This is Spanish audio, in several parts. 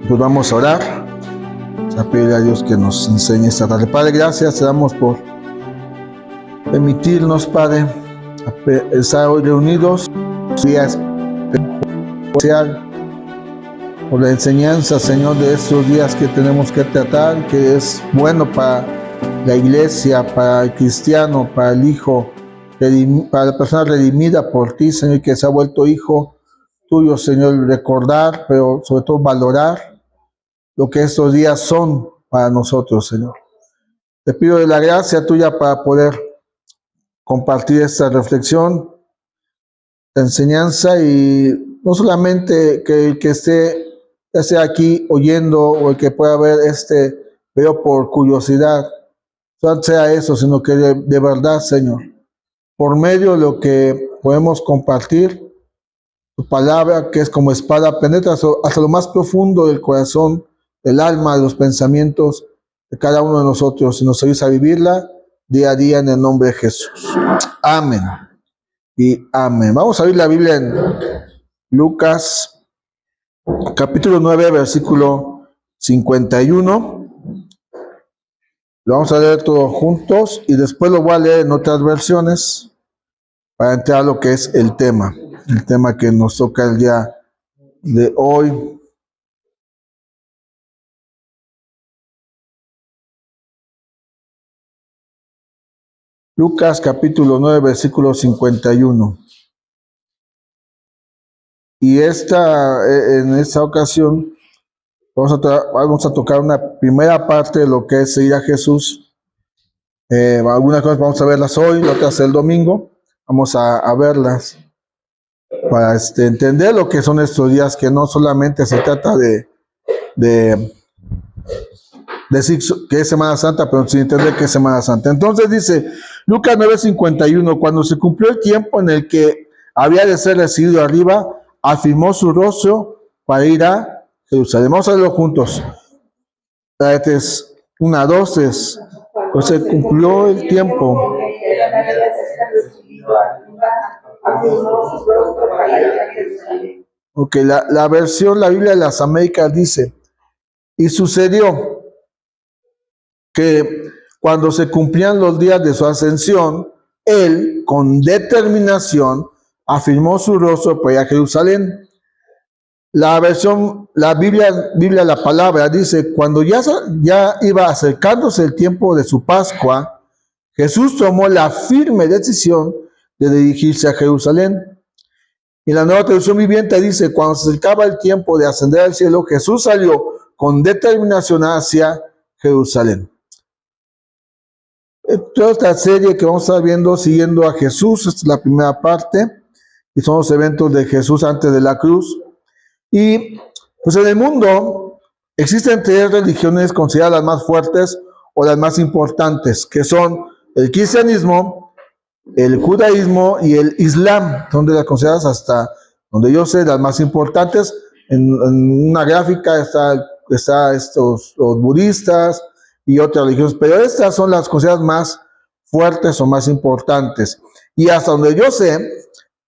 Pues vamos a orar, a pedir a Dios que nos enseñe esta tarde. Padre, gracias te damos por permitirnos, Padre, estar hoy reunidos, día especial, por la enseñanza, Señor, de estos días que tenemos que tratar, que es bueno para la iglesia, para el cristiano, para el hijo, para la persona redimida por ti, Señor, que se ha vuelto hijo tuyo, Señor, recordar, pero sobre todo valorar lo que estos días son para nosotros, Señor. Te pido de la gracia tuya para poder compartir esta reflexión, esta enseñanza, y no solamente que el que esté, ya sea aquí oyendo o el que pueda ver video por curiosidad, no sea eso, sino que de verdad, Señor, por medio de lo que podemos compartir, tu palabra, que es como espada, penetra hasta lo más profundo del corazón, del alma, de los pensamientos de cada uno de nosotros, y nos ayuda a vivirla día a día en el nombre de Jesús. Amén y amén. Vamos a abrir la Biblia en Lucas, capítulo 9, versículo 51. Lo vamos a leer todos juntos y después lo voy a leer en otras versiones para entrar a lo que es el tema que nos toca el día de hoy. Lucas capítulo 9, versículo 51. Y en esta ocasión vamos a tocar una primera parte de lo que es seguir a Jesús. Algunas cosas vamos a verlas hoy, otras el domingo. Vamos a verlas para entender lo que son estos días, que no solamente se trata de decir que es Semana Santa, pero sin entender que es Semana Santa. Entonces dice Lucas 9:51, cuando se cumplió el tiempo en el que había de ser recibido arriba, afirmó su rostro para ir a Jerusalén. Vamos a verlo juntos. 1, 2, 3. Pues se cumplió el tiempo. Ok, la versión, la Biblia de las Américas dice: y sucedió que cuando se cumplían los días de su ascensión, él, con determinación, afirmó su rostro para ir a Jerusalén. La Biblia, la palabra, dice: cuando ya iba acercándose el tiempo de su Pascua, Jesús tomó la firme decisión de dirigirse a Jerusalén. Y la Nueva Traducción Viviente dice: cuando se acercaba el tiempo de ascender al cielo, Jesús salió con determinación hacia Jerusalén. Toda esta serie que vamos a estar viendo, siguiendo a Jesús, esta es la primera parte, y son los eventos de Jesús antes de la cruz. Y pues en el mundo existen 3 religiones consideradas las más fuertes o las más importantes, que son el cristianismo, el judaísmo y el islam. Son de las consideradas, hasta donde yo sé, las más importantes. En una gráfica está los budistas y otras religiones, pero estas son las consideradas más fuertes o más importantes. Y hasta donde yo sé,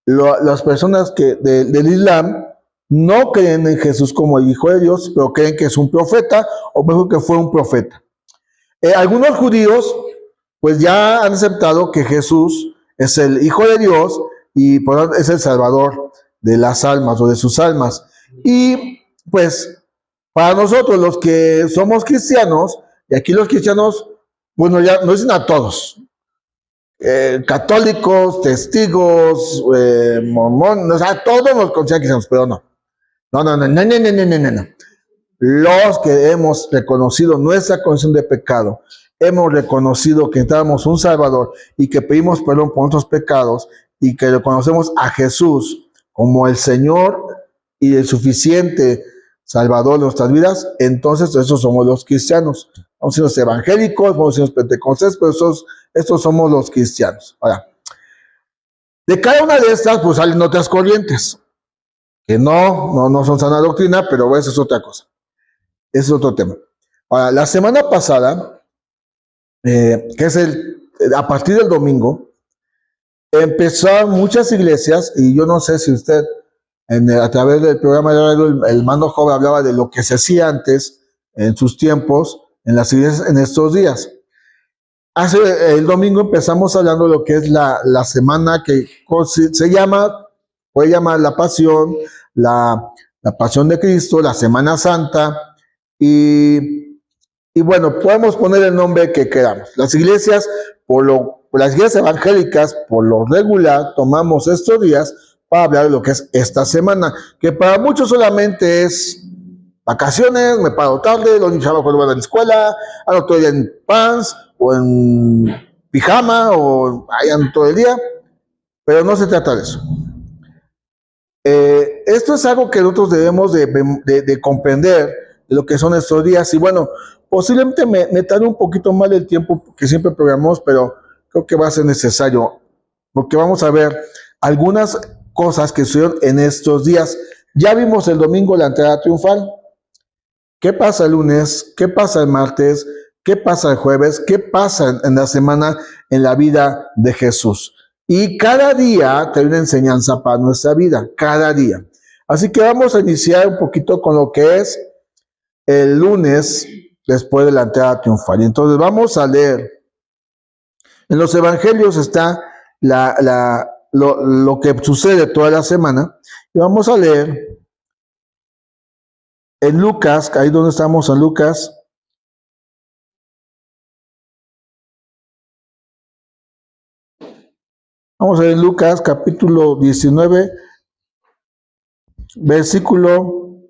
las personas del Islam no creen en Jesús como el Hijo de Dios, pero creen que es un profeta, o mejor, que fue un profeta. Algunos judíos pues ya han aceptado que Jesús es el Hijo de Dios y por tanto es el Salvador de las almas o de sus almas. Y pues para nosotros los que somos cristianos, y aquí los cristianos, bueno, ya no dicen a todos, católicos, testigos, mormones, o sea, todos nos consideran cristianos, pero no. No. Los que hemos reconocido nuestra condición de pecado, hemos reconocido que necesitamos un Salvador y que pedimos perdón por nuestros pecados y que reconocemos a Jesús como el Señor y el suficiente Salvador de nuestras vidas, entonces esos somos los cristianos. Vamos a ser los evangélicos, vamos a ser los pentecostales, pero estos somos los cristianos. Ahora, de cada una de estas pues salen otras corrientes que no son sana doctrina, pero eso es otra cosa. Ese es otro tema. Ahora, la semana pasada, que es a partir del domingo, empezaron muchas iglesias, y yo no sé si usted a través del programa de radio, el hermano Job hablaba de lo que se hacía antes, en sus tiempos, en las iglesias, en estos días. El domingo empezamos hablando de lo que es la semana que se llama, puede llamar la pasión, la pasión de Cristo, la Semana Santa, y bueno, podemos poner el nombre que queramos. Las iglesias, las iglesias evangélicas, por lo regular, tomamos estos días para hablar de lo que es esta semana, que para muchos solamente es vacaciones, me paro tarde, los niños van a la escuela, ando todo el día en pants, o en pijama, o hayan todo el día, pero no se trata de eso. Esto es algo que nosotros debemos de comprender de lo que son estos días, y bueno, posiblemente me tarde un poquito más el tiempo que siempre programamos, pero creo que va a ser necesario, porque vamos a ver algunas cosas que sucedieron en estos días. Ya vimos el domingo la entrada triunfal. ¿Qué pasa el lunes? ¿Qué pasa el martes? ¿Qué pasa el jueves? ¿Qué pasa en la semana en la vida de Jesús? Y cada día trae una enseñanza para nuestra vida, cada día. Así que vamos a iniciar un poquito con lo que es el lunes después de la entrada triunfal. Entonces vamos a leer. En los evangelios está lo que sucede toda la semana. Y vamos a leer en Lucas, ahí donde estamos en Lucas. Vamos a ver Lucas capítulo 19, versículo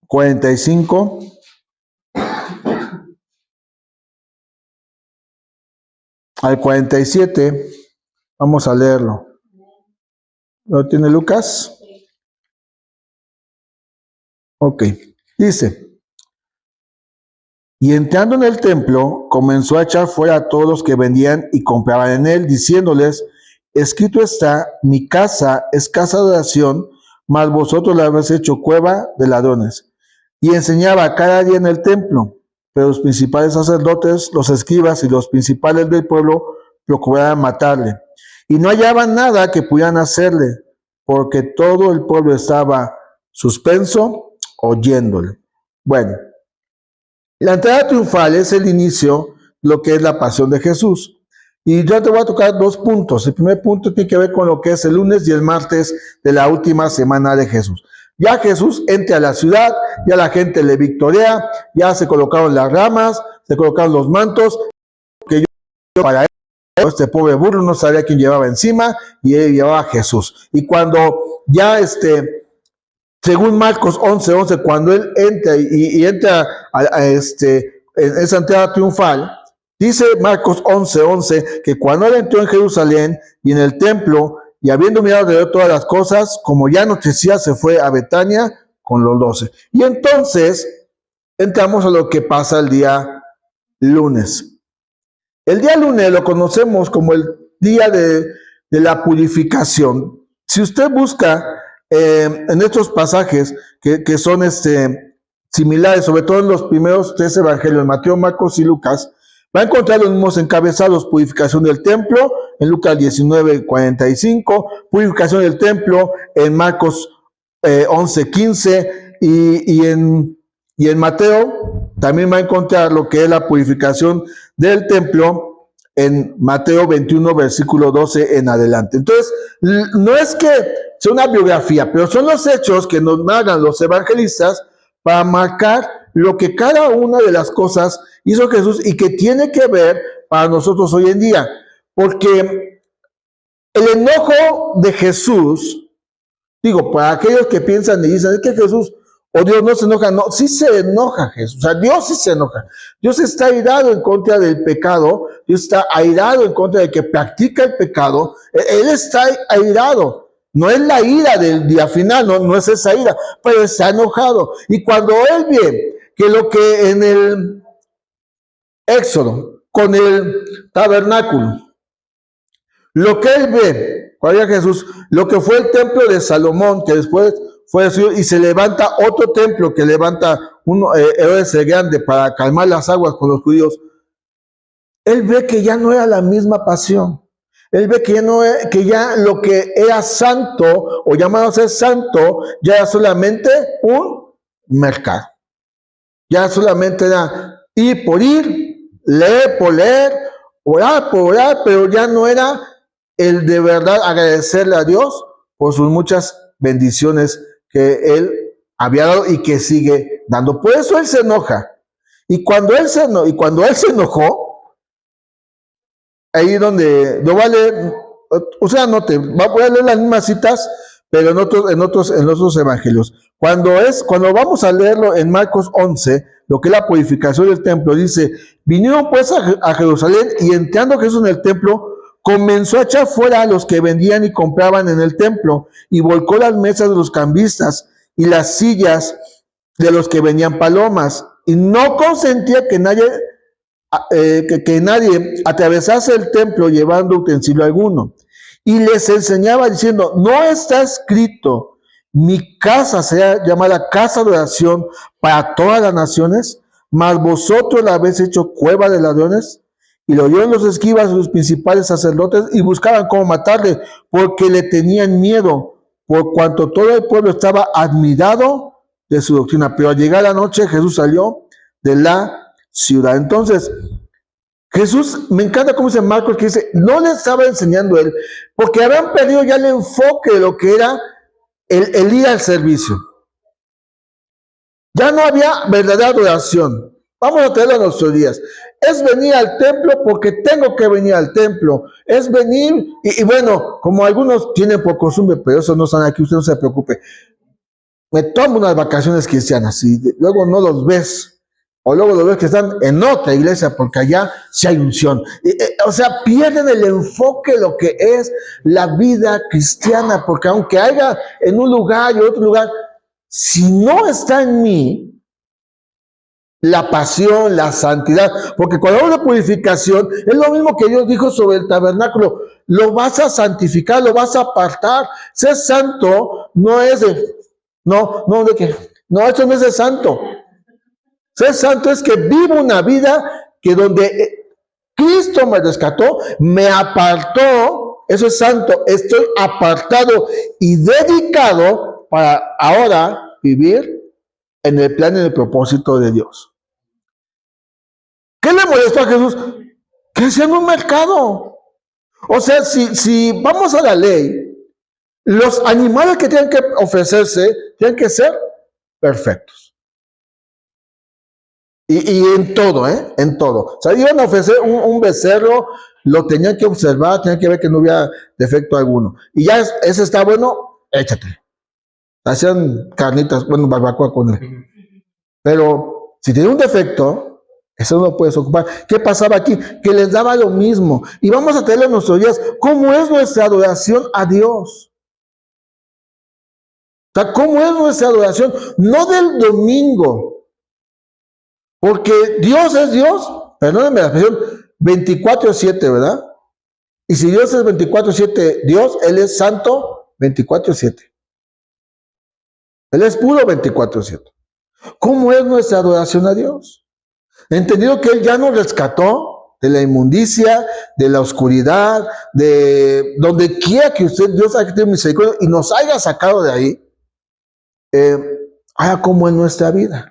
45 al 47. Vamos a leerlo. ¿Lo tiene Lucas? Ok. Dice: y entrando en el templo, comenzó a echar fuera a todos los que vendían y compraban en él, diciéndoles: escrito está, mi casa es casa de oración, mas vosotros la habéis hecho cueva de ladrones. Y enseñaba cada día en el templo, pero los principales sacerdotes, los escribas y los principales del pueblo procuraban matarle. Y no hallaban nada que pudieran hacerle, porque todo el pueblo estaba suspenso oyéndole. Bueno, la entrada triunfal es el inicio de lo que es la pasión de Jesús. Y yo te voy a tocar dos puntos. El primer punto tiene que ver con lo que es el lunes y el martes de la última semana de Jesús. Ya Jesús entra a la ciudad, ya la gente le victorea, ya se colocaron las ramas, se colocaron los mantos, que yo para él, este pobre burro no sabía quién llevaba encima, y él llevaba a Jesús. Y cuando ya según Marcos 11:11, cuando él entra y entra en esa entrada triunfal, dice Marcos 11:11 que cuando él entró en Jerusalén y en el templo, y habiendo mirado alrededor todas las cosas, como ya anochecía, se fue a Betania con los 12. Y entonces entramos a lo que pasa el día lunes. El día lunes lo conocemos como el día de la purificación. Si usted busca en estos pasajes que son similares, sobre todo en los primeros tres evangelios, Mateo, Marcos y Lucas, va a encontrar los mismos encabezados: purificación del templo en Lucas 19:45, purificación del templo en Marcos 11:15, y en Mateo también va a encontrar lo que es la purificación del templo en Mateo 21, versículo 12 en adelante. Entonces, no es que sea una biografía, pero son los hechos que nos narran los evangelistas para marcar lo que cada una de las cosas hizo Jesús y que tiene que ver para nosotros hoy en día. Porque el enojo de Jesús, digo, para aquellos que piensan y dicen, es que Jesús o Dios no se enoja, no, sí se enoja Jesús, o sea, Dios sí se enoja. Dios está airado en contra del pecado, Dios está airado en contra del que practica el pecado, Él está airado. No es la ira del día final, no es esa ira, pero está enojado. Y cuando Él ve que lo que en el Éxodo, con el tabernáculo, lo que Él ve, cuando Jesús, lo que fue el templo de Salomón, que después fue destruido, y se levanta otro templo que levanta Herodes el Grande para calmar las aguas con los judíos, Él ve que ya no era la misma pasión. Él ve que ya lo que era santo o llamado a ser santo ya era solamente un mercado. Ya solamente era ir por ir, leer por leer, orar por orar, pero ya no era el de verdad agradecerle a Dios por sus muchas bendiciones que Él había dado y que sigue dando. Por eso Él se enoja. Y cuando Él se enojó, ahí donde lo va a leer, o sea, note, voy a leer las mismas citas, pero en otros evangelios. Cuando vamos a leerlo en Marcos 11, lo que es la purificación del templo, dice, vinieron pues a Jerusalén y entrando Jesús en el templo, comenzó a echar fuera a los que vendían y compraban en el templo y volcó las mesas de los cambistas y las sillas de los que vendían palomas y no consentía que nadie atravesase el templo llevando utensilio alguno. Y les enseñaba diciendo, no está escrito, mi casa será llamada casa de oración para todas las naciones, mas vosotros la habéis hecho cueva de ladrones. Y lo oyeron los escribas y los principales sacerdotes y buscaban cómo matarle, porque le tenían miedo, por cuanto todo el pueblo estaba admirado de su doctrina. Pero al llegar la noche, Jesús salió de la ciudad. Entonces, Jesús, me encanta cómo dice Marcos, que dice, no le estaba enseñando él, porque habían perdido ya el enfoque de lo que era el ir al servicio. Ya no había verdadera adoración. Vamos a traerlo a nuestros días. Es venir al templo porque tengo que venir al templo. Es venir, y bueno, como algunos tienen por costumbre, pero eso no están aquí, usted no se preocupe. Me tomo unas vacaciones cristianas y luego no los ves. O luego los ves que están en otra iglesia porque allá sí hay unción. O sea, pierden el enfoque de lo que es la vida cristiana, porque aunque haya en un lugar y en otro lugar, si no está en mí la pasión, la santidad, porque cuando hablamos de purificación, es lo mismo que Dios dijo sobre el tabernáculo, lo vas a santificar, lo vas a apartar. Ser santo no es de, esto no es de santo. Ser santo es que vivo una vida que donde Cristo me rescató, me apartó, eso es santo, estoy apartado y dedicado para ahora vivir en el plan y en el propósito de Dios. ¿Qué le molestó a Jesús? Que sea en un mercado. O sea, si vamos a la ley, los animales que tienen que ofrecerse tienen que ser perfectos. Y en todo, en todo. O sea, iban a ofrecer un becerro, lo tenían que observar, tenían que ver que no hubiera defecto alguno. Y ya ese está bueno, échatelo. Hacían carnitas, bueno, barbacoa con él. Pero si tiene un defecto, eso no lo puedes ocupar. ¿Qué pasaba aquí? Que les daba lo mismo. Y vamos a tenerlo en nuestros días. ¿Cómo es nuestra adoración a Dios? O sea, ¿cómo es nuestra adoración? No del domingo. Porque Dios es Dios, perdónenme la expresión, 24/7, ¿verdad? Y si Dios es 24/7 Dios, Él es santo 24/7. Él es puro 24/7. ¿Cómo es nuestra adoración a Dios? Entendido que Él ya nos rescató de la inmundicia, de la oscuridad, de donde quiera que Dios haya tenido misericordia y nos haya sacado de ahí, haga como en nuestra vida.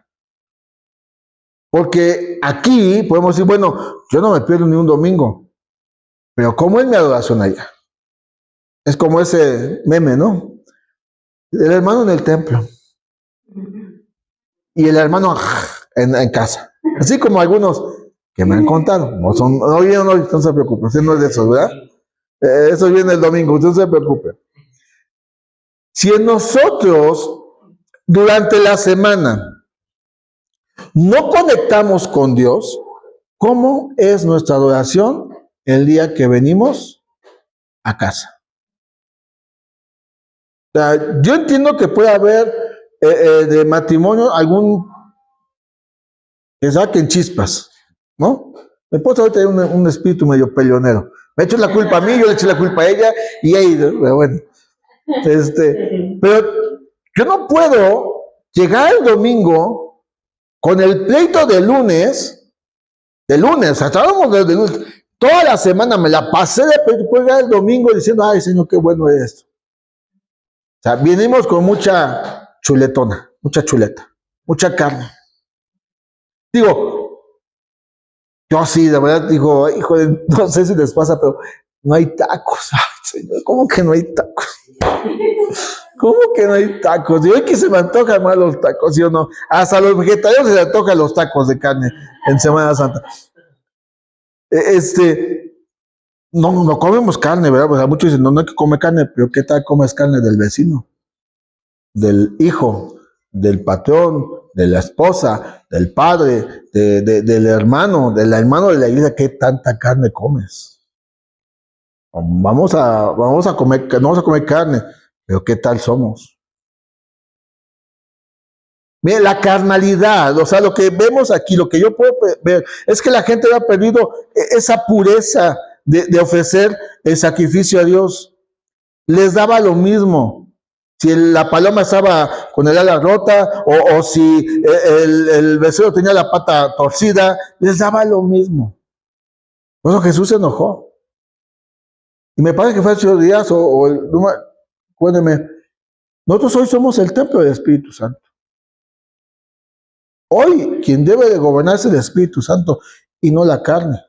Porque aquí podemos decir, bueno, yo no me pierdo ni un domingo, pero ¿cómo es mi adoración allá? Es como ese meme, ¿no? El hermano en el templo y el hermano en casa. Así como algunos que me han contado, no se preocupe, usted no es de eso, ¿verdad? Eso viene el domingo, usted no se preocupe. Si en nosotros, durante la semana, no conectamos con Dios, ¿cómo es nuestra adoración el día que venimos a casa? O sea, yo entiendo que puede haber de matrimonio algún que saquen chispas, ¿no? Mi esposa ahorita tiene un espíritu medio peleonero. Me echo la culpa a mí, yo le eché la culpa a ella y ahí, bueno. Pero yo no puedo llegar el domingo con el pleito de lunes, hasta hablamos de lunes, Toda la semana me la pasé de película el domingo diciendo, ay, Señor, qué bueno es esto. O sea, vinimos con mucha chuletona, mucha chuleta, mucha carne. Digo, yo sí, de verdad, digo, híjole, no sé si les pasa, pero no hay tacos. Ay, Señor, ¿cómo que no hay tacos? ¿Cómo que no hay tacos? Y hoy que se me antojan más los tacos, ¿sí o no? Hasta a los vegetarianos se les antojan los tacos de carne en Semana Santa. No comemos carne, ¿verdad? O sea, muchos dicen, no hay que comer carne, pero ¿qué tal comes carne del vecino? Del hijo, del patrón, de la esposa, del padre, del hermano de la iglesia. ¿Qué tanta carne comes? Vamos a comer carne, pero ¿qué tal somos? Mire, la carnalidad, o sea, lo que vemos aquí, lo que yo puedo ver, es que la gente ha perdido esa pureza de ofrecer el sacrificio a Dios. Les daba lo mismo. Si la paloma estaba con el ala rota o si el becerro tenía la pata torcida, les daba lo mismo. Por eso Jesús se enojó. Y me parece que fue hace 8 días acuérdenme, nosotros hoy somos el templo del Espíritu Santo. Hoy quien debe de gobernar es el Espíritu Santo y no la carne.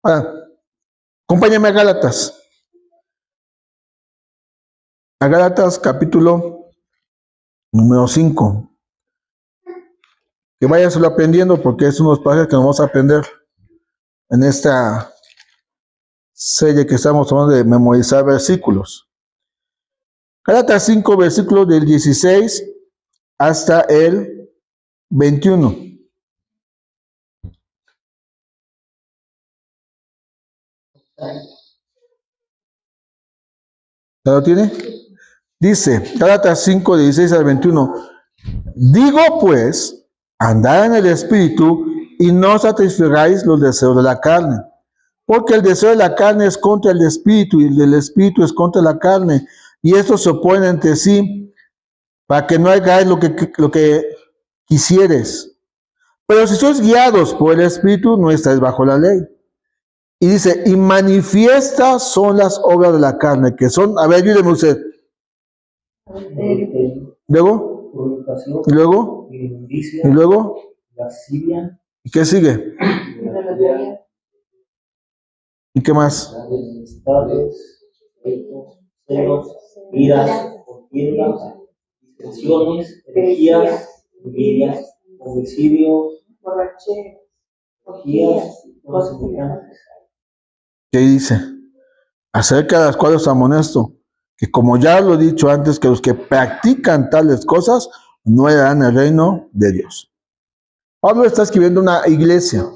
Ahora, acompáñame a Gálatas. A Gálatas capítulo número 5. Que váyaselo aprendiendo porque es unos pasajes que nos vamos a aprender en esta serie que estamos tomando de memorizar versículos. Gálatas 5, versículos del 16 hasta el 21. ¿Ya lo tiene? Dice, Gálatas 5, 16 al 21. Digo pues, andad en el Espíritu y no satisfagáis los deseos de la carne. Porque el deseo de la carne es contra el Espíritu y el del Espíritu es contra la carne. Y estos se oponen entre sí para que no hagáis lo que quisieres. Pero si sois guiados por el Espíritu, no estáis bajo la ley. Y dice, y manifiestas son las obras de la carne, que son, a ver, ayúdeme usted. Luego, y luego, y luego, ¿y qué sigue? ¿Y qué más? Iras, contiendas, disensiones, herejías, envidias, homicidios, borracheras, cosas semejantes. ¿Qué dice? Acerca de las cuales os amonesto, que como ya lo he dicho antes, que los que practican tales cosas no heredarán el reino de Dios. Pablo está escribiendo una iglesia.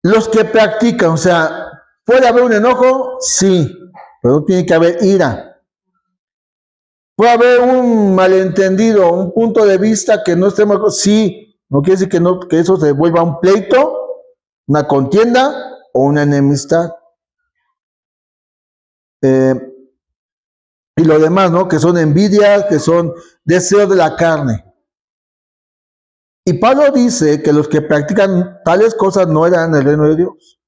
Los que practican, o sea, ¿puede haber un enojo? Sí, pero no tiene que haber ira. ¿Puede haber un malentendido, un punto de vista que no estemos? Sí, no quiere decir que eso se vuelva un pleito, una contienda o una enemistad. Y lo demás, ¿no? Que son envidias, que son deseos de la carne. Y Pablo dice que los que practican tales cosas no eran el reino de Dios.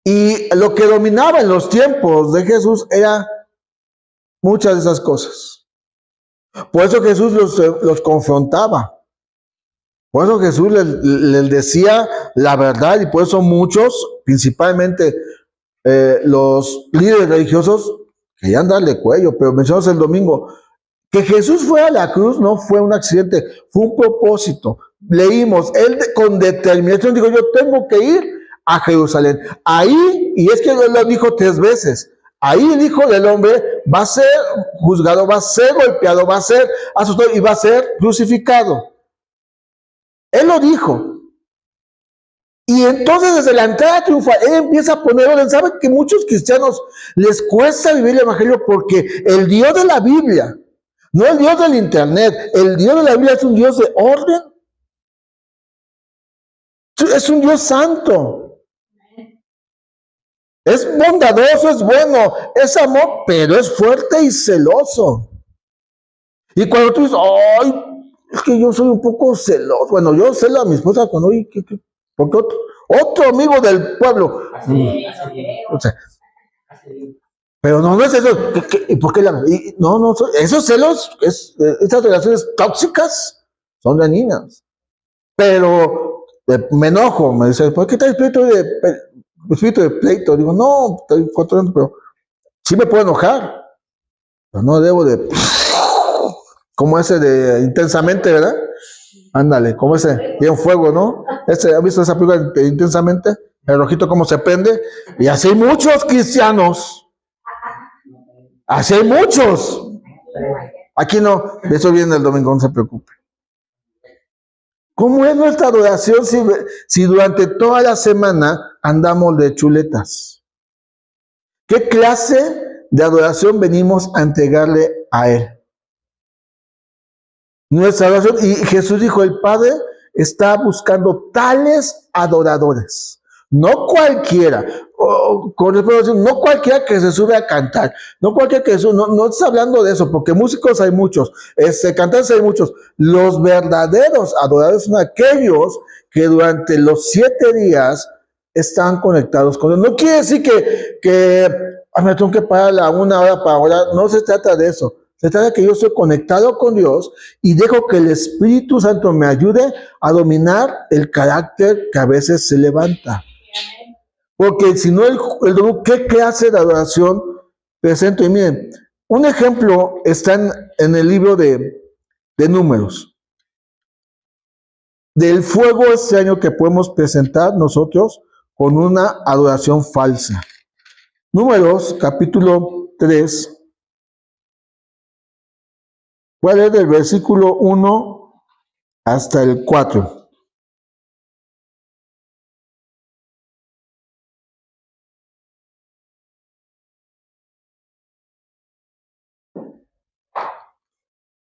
Y lo que dominaba en los tiempos de Jesús era muchas de esas cosas. Por eso Jesús los confrontaba. Por eso Jesús les decía la verdad y por eso muchos, principalmente los líderes religiosos, querían darle cuello. Pero mencionamos el domingo, que Jesús fue a la cruz no fue un accidente, fue un propósito. Leímos, él con determinación dijo, yo tengo que ir a Jerusalén. Ahí, y es que él lo dijo 3 veces, ahí el Hijo del Hombre va a ser juzgado, va a ser golpeado, va a ser asustado y va a ser crucificado. Él lo dijo. Y entonces desde la entrada triunfal, él empieza a poner orden. ¿Saben que muchos cristianos les cuesta vivir el evangelio? Porque el Dios de la Biblia, no el Dios del internet, el Dios de la Biblia es un Dios de orden. Es un Dios santo. Es bondadoso, es bueno, es amor, pero es fuerte y celoso. Y cuando tú dices, ay, es que yo soy un poco celoso. Bueno, yo celo a mi esposa cuando, oye, porque otro amigo del pueblo. O sea, pero no es eso. ¿Y por qué no, esos celos, esas relaciones tóxicas son dañinas. Pero me enojo, me dice, ¿por qué está espíritu de pleito? Digo, no, estoy controlando, pero sí me puedo enojar, pero no debo de, como ese de intensamente, ¿verdad? Ándale, como ese, tiene un fuego, ¿no? ¿Ha visto esa película de intensamente? El rojito cómo se prende. Y así hay muchos cristianos. Así hay muchos. Aquí no, de eso viene el domingo, no se preocupe. ¿Cómo es nuestra adoración si durante toda la semana andamos de chuletas? ¿Qué clase de adoración venimos a entregarle a Él? Nuestra adoración, y Jesús dijo, el Padre está buscando tales adoradores. No cualquiera, no cualquiera que se sube a cantar, no cualquiera que no está hablando de eso, porque músicos hay muchos, cantantes hay muchos. Los verdaderos adoradores son aquellos que durante los 7 días están conectados con Dios. No quiere decir que me tengo que parar a 1 hora para orar, no se trata de eso. Se trata de que yo estoy conectado con Dios y dejo que el Espíritu Santo me ayude a dominar el carácter que a veces se levanta. Porque si no, ¿qué clase de adoración presento? Y miren, un ejemplo está en el libro de Números. Del fuego extraño que podemos presentar nosotros con una adoración falsa. Números, capítulo 3. ¿Cuál es del versículo 1 hasta el 4?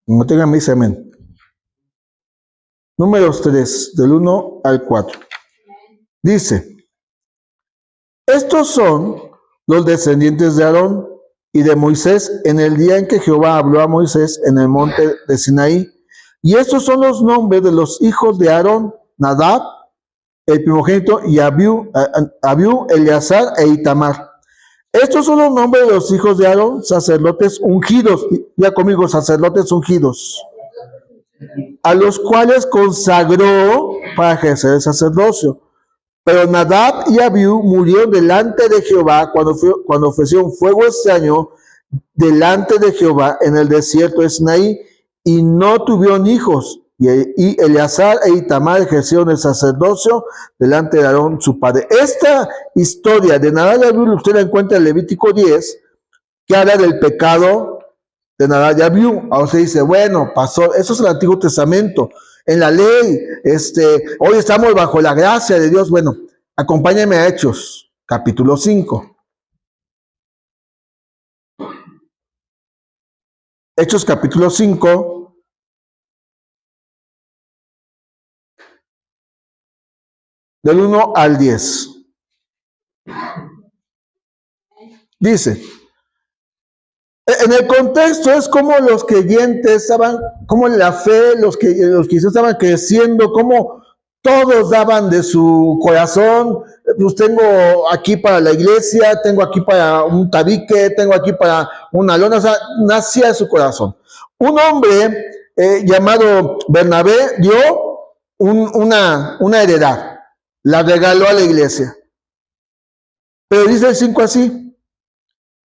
No tengan mis amén. Números 3, del 1 al 4. Dice, estos son los descendientes de Aarón y de Moisés en el día en que Jehová habló a Moisés en el monte de Sinaí. Y estos son los nombres de los hijos de Aarón: Nadab, el primogénito, y Abiú, Eleazar e Itamar. Estos son los nombres de los hijos de Aarón, sacerdotes ungidos. Ya conmigo, sacerdotes ungidos, a los cuales consagró para ejercer el sacerdocio. Pero Nadab y Abiú murieron delante de Jehová cuando ofrecieron fuego extraño delante de Jehová en el desierto de Sinaí, y no tuvieron hijos. Y Eleazar e Itamar ejercieron el sacerdocio delante de Aarón su padre. Esta historia de Nadab y Abiú usted la encuentra en Levítico 10, que habla del pecado de Nadab y Abiú. Ahora usted dice, bueno, pasó, eso es el Antiguo Testamento. En la ley, hoy estamos bajo la gracia de Dios. Bueno, acompáñenme a Hechos, capítulo 5. Hechos, capítulo 5, del 1 al 10. Dice, en el contexto es como los creyentes estaban, como en la fe, los cristianos estaban creciendo, como todos daban de su corazón. Pues tengo aquí para la iglesia, tengo aquí para un tabique, tengo aquí para una lona. O sea, nacía de su corazón. Un hombre llamado Bernabé dio una heredad, la regaló a la iglesia. Pero dice el 5 así: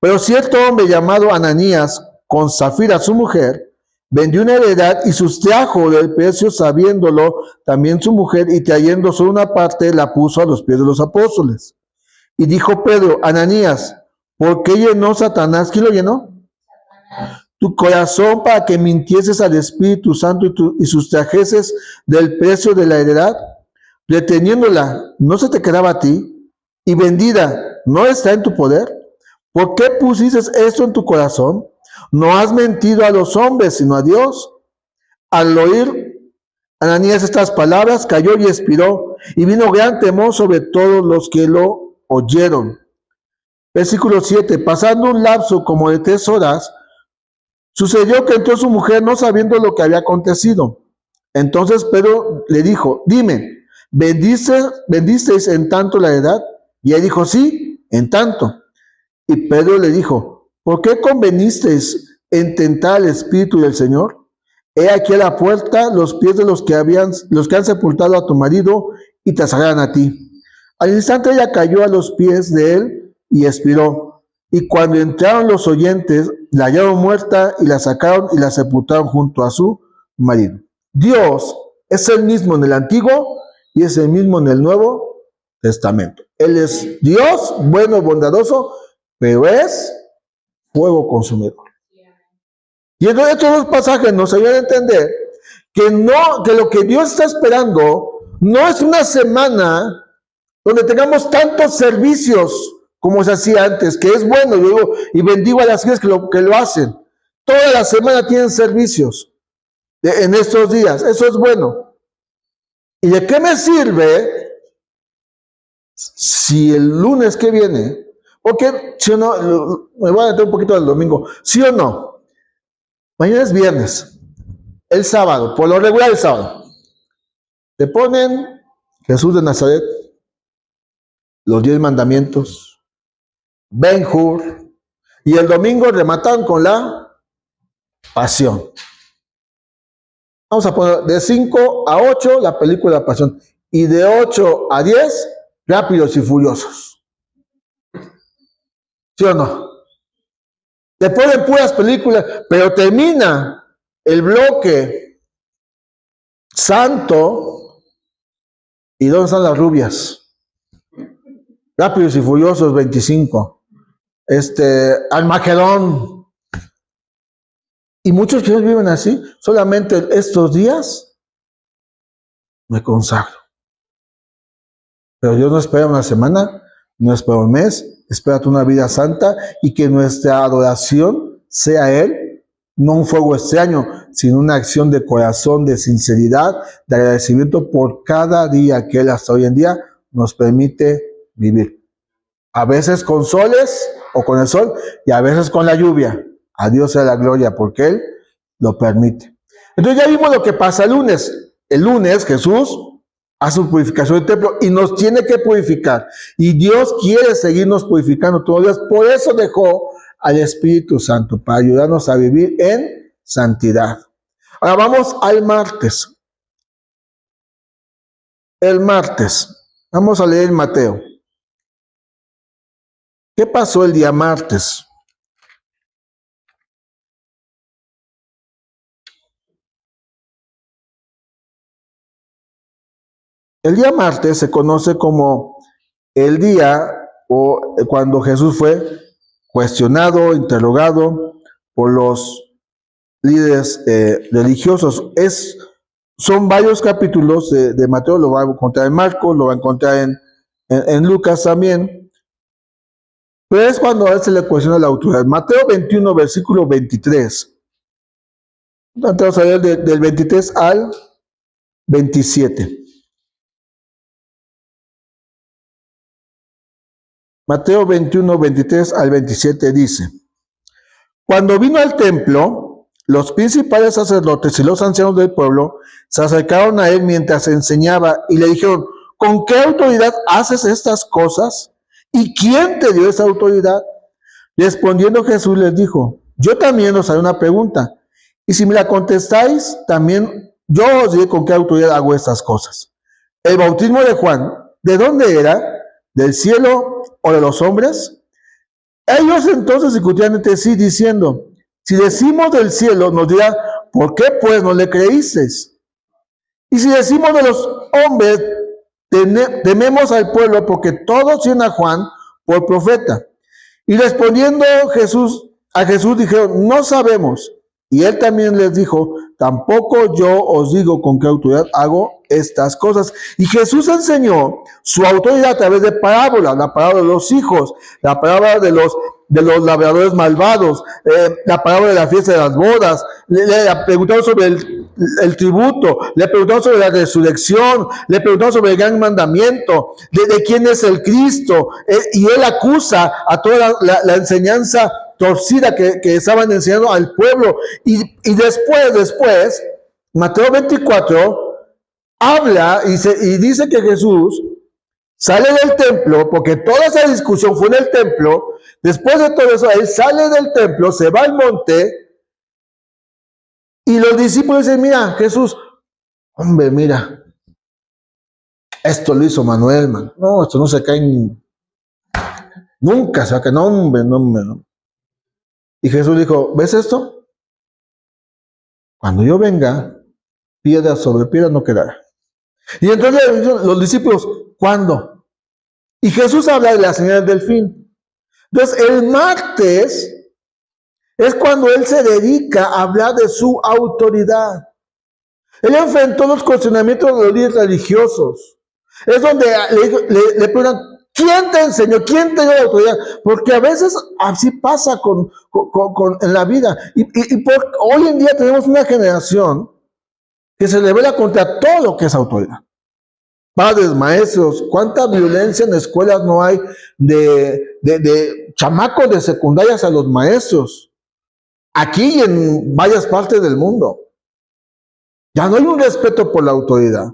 pero cierto hombre llamado Ananías, con Zafira su mujer, vendió una heredad y sustrajo del precio, sabiéndolo también su mujer, y trayendo solo una parte, la puso a los pies de los apóstoles. Y dijo Pedro: Ananías, ¿por qué llenó Satanás? ¿Quién lo llenó? Tu corazón, para que mintieses al Espíritu Santo y sustrajeses del precio de la heredad, reteniéndola, ¿no se te quedaba a ti? Y vendida, ¿no está en tu poder? ¿Por qué pusiste esto en tu corazón? No has mentido a los hombres, sino a Dios. Al oír Ananías estas palabras, cayó y expiró, y vino gran temor sobre todos los que lo oyeron. Versículo 7. Pasando un lapso como de 3 horas, sucedió que entró su mujer, no sabiendo lo que había acontecido. Entonces Pedro le dijo: dime, ¿bendisteis en tanto la edad? Y él dijo, sí, en tanto. Y Pedro le dijo, ¿por qué convenisteis en tentar al Espíritu del Señor? He aquí a la puerta los pies de los que han sepultado a tu marido y te sacarán a ti. Al instante ella cayó a los pies de él y expiró. Y cuando entraron los oyentes, la hallaron muerta y la sacaron y la sepultaron junto a su marido. Dios es el mismo en el Antiguo y es el mismo en el Nuevo Testamento. Él es Dios, bueno, bondadoso, pero es fuego consumidor. Y en estos dos pasajes nos ayudan a entender que lo que Dios está esperando no es una semana donde tengamos tantos servicios como se hacía antes, que es bueno, yo digo, y bendigo a las iglesias que lo hacen. Toda la semana tienen servicios en estos días, eso es bueno. ¿Y de qué me sirve si el lunes que viene, porque si o no, me voy a meter un poquito del domingo, sí o no, mañana es viernes, el sábado, por lo regular el sábado, te ponen Jesús de Nazaret, los 10 mandamientos, Ben-Hur, y el domingo rematan con la Pasión. Vamos a poner de 5 a 8 la película Pasión, y de 8 a 10 Rápidos y Furiosos. ¿Sí o no? Le ponen puras películas, pero termina el bloque santo. ¿Y dónde están las rubias? Rápidos y Furiosos 25. Armagedón. Y muchos que viven así, solamente estos días me consagro. Pero Dios no espera una semana, no espera un mes, espera una vida santa y que nuestra adoración sea Él, no un fuego extraño, sino una acción de corazón, de sinceridad, de agradecimiento por cada día que Él hasta hoy en día nos permite vivir. A veces con soles o con el sol y a veces con la lluvia. A Dios sea la gloria porque Él lo permite. Entonces ya vimos lo que pasa el lunes. El lunes Jesús hace su purificación del templo y nos tiene que purificar. Y Dios quiere seguirnos purificando todos los días. Por eso dejó al Espíritu Santo, para ayudarnos a vivir en santidad. Ahora vamos al martes. El martes. Vamos a leer Mateo. ¿Qué pasó el día martes? El día martes se conoce como el día o cuando Jesús fue cuestionado, interrogado por los líderes religiosos. Son varios capítulos de Mateo, lo va a encontrar en Marcos, lo va a encontrar en Lucas también. Pero es cuando a él se le cuestiona la autoridad. Mateo 21, versículo 23. Vamos a ver del 23 al 27. Mateo 21, 23 al 27 dice: Cuando vino al templo, los principales sacerdotes y los ancianos del pueblo se acercaron a él mientras enseñaba y le dijeron: ¿con qué autoridad haces estas cosas? ¿Y quién te dio esa autoridad? Respondiendo Jesús les dijo: yo también os haré una pregunta, y si me la contestáis, también yo os diré con qué autoridad hago estas cosas. El bautismo de Juan, ¿de dónde era? ¿Del cielo o de los hombres? Ellos entonces discutían entre sí diciendo: si decimos del cielo, nos dirá: ¿por qué pues no le creísteis? Y si decimos de los hombres, tememos al pueblo, porque todos tienen a Juan por profeta. Y respondiendo a Jesús dijeron: no sabemos. Y él también les dijo: tampoco yo os digo con qué autoridad hago estas cosas. Y Jesús enseñó su autoridad a través de parábolas, la parábola de los hijos, la parábola de los labradores malvados, la parábola de la fiesta de las bodas. Le preguntaron sobre el tributo, le preguntaron sobre la resurrección, le preguntaron sobre el gran mandamiento, de quién es el Cristo, y él acusa a toda la enseñanza torcida que estaban enseñando al pueblo. Y después, Mateo 24, habla y dice que Jesús sale del templo, porque toda esa discusión fue en el templo. Después de todo eso, él sale del templo, se va al monte, y los discípulos dicen, mira, Jesús, hombre, mira, esto lo hizo Manuel, man. No, esto no se cae nunca, se va a caer, no, hombre, no, hombre, no. Y Jesús dijo, ¿ves esto? Cuando yo venga, piedra sobre piedra no quedará. Y entonces los discípulos, ¿cuándo? Y Jesús habla de las señales del fin. Entonces, el martes es cuando él se dedica a hablar de su autoridad. Él enfrentó los cuestionamientos de los líderes religiosos. Es donde le preguntan, ¿quién te enseñó? ¿Quién te dio la autoridad? Porque a veces así pasa en la vida. Hoy en día tenemos una generación que se revela contra todo lo que es autoridad. Padres, maestros, ¿cuánta violencia en escuelas no hay de chamacos de secundarias a los maestros? Aquí y en varias partes del mundo. Ya no hay un respeto por la autoridad.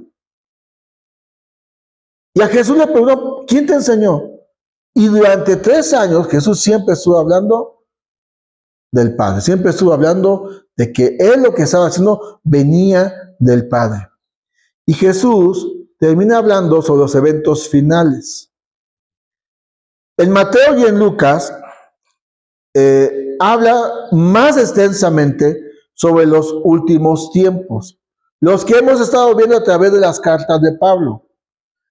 Y a Jesús le preguntó, ¿quién te enseñó? Y durante 3 años Jesús siempre estuvo hablando del Padre. Siempre estuvo hablando de que él lo que estaba haciendo venía del Padre. Y Jesús termina hablando sobre los eventos finales. En Mateo y en Lucas habla más extensamente sobre los últimos tiempos, los que hemos estado viendo a través de las cartas de Pablo.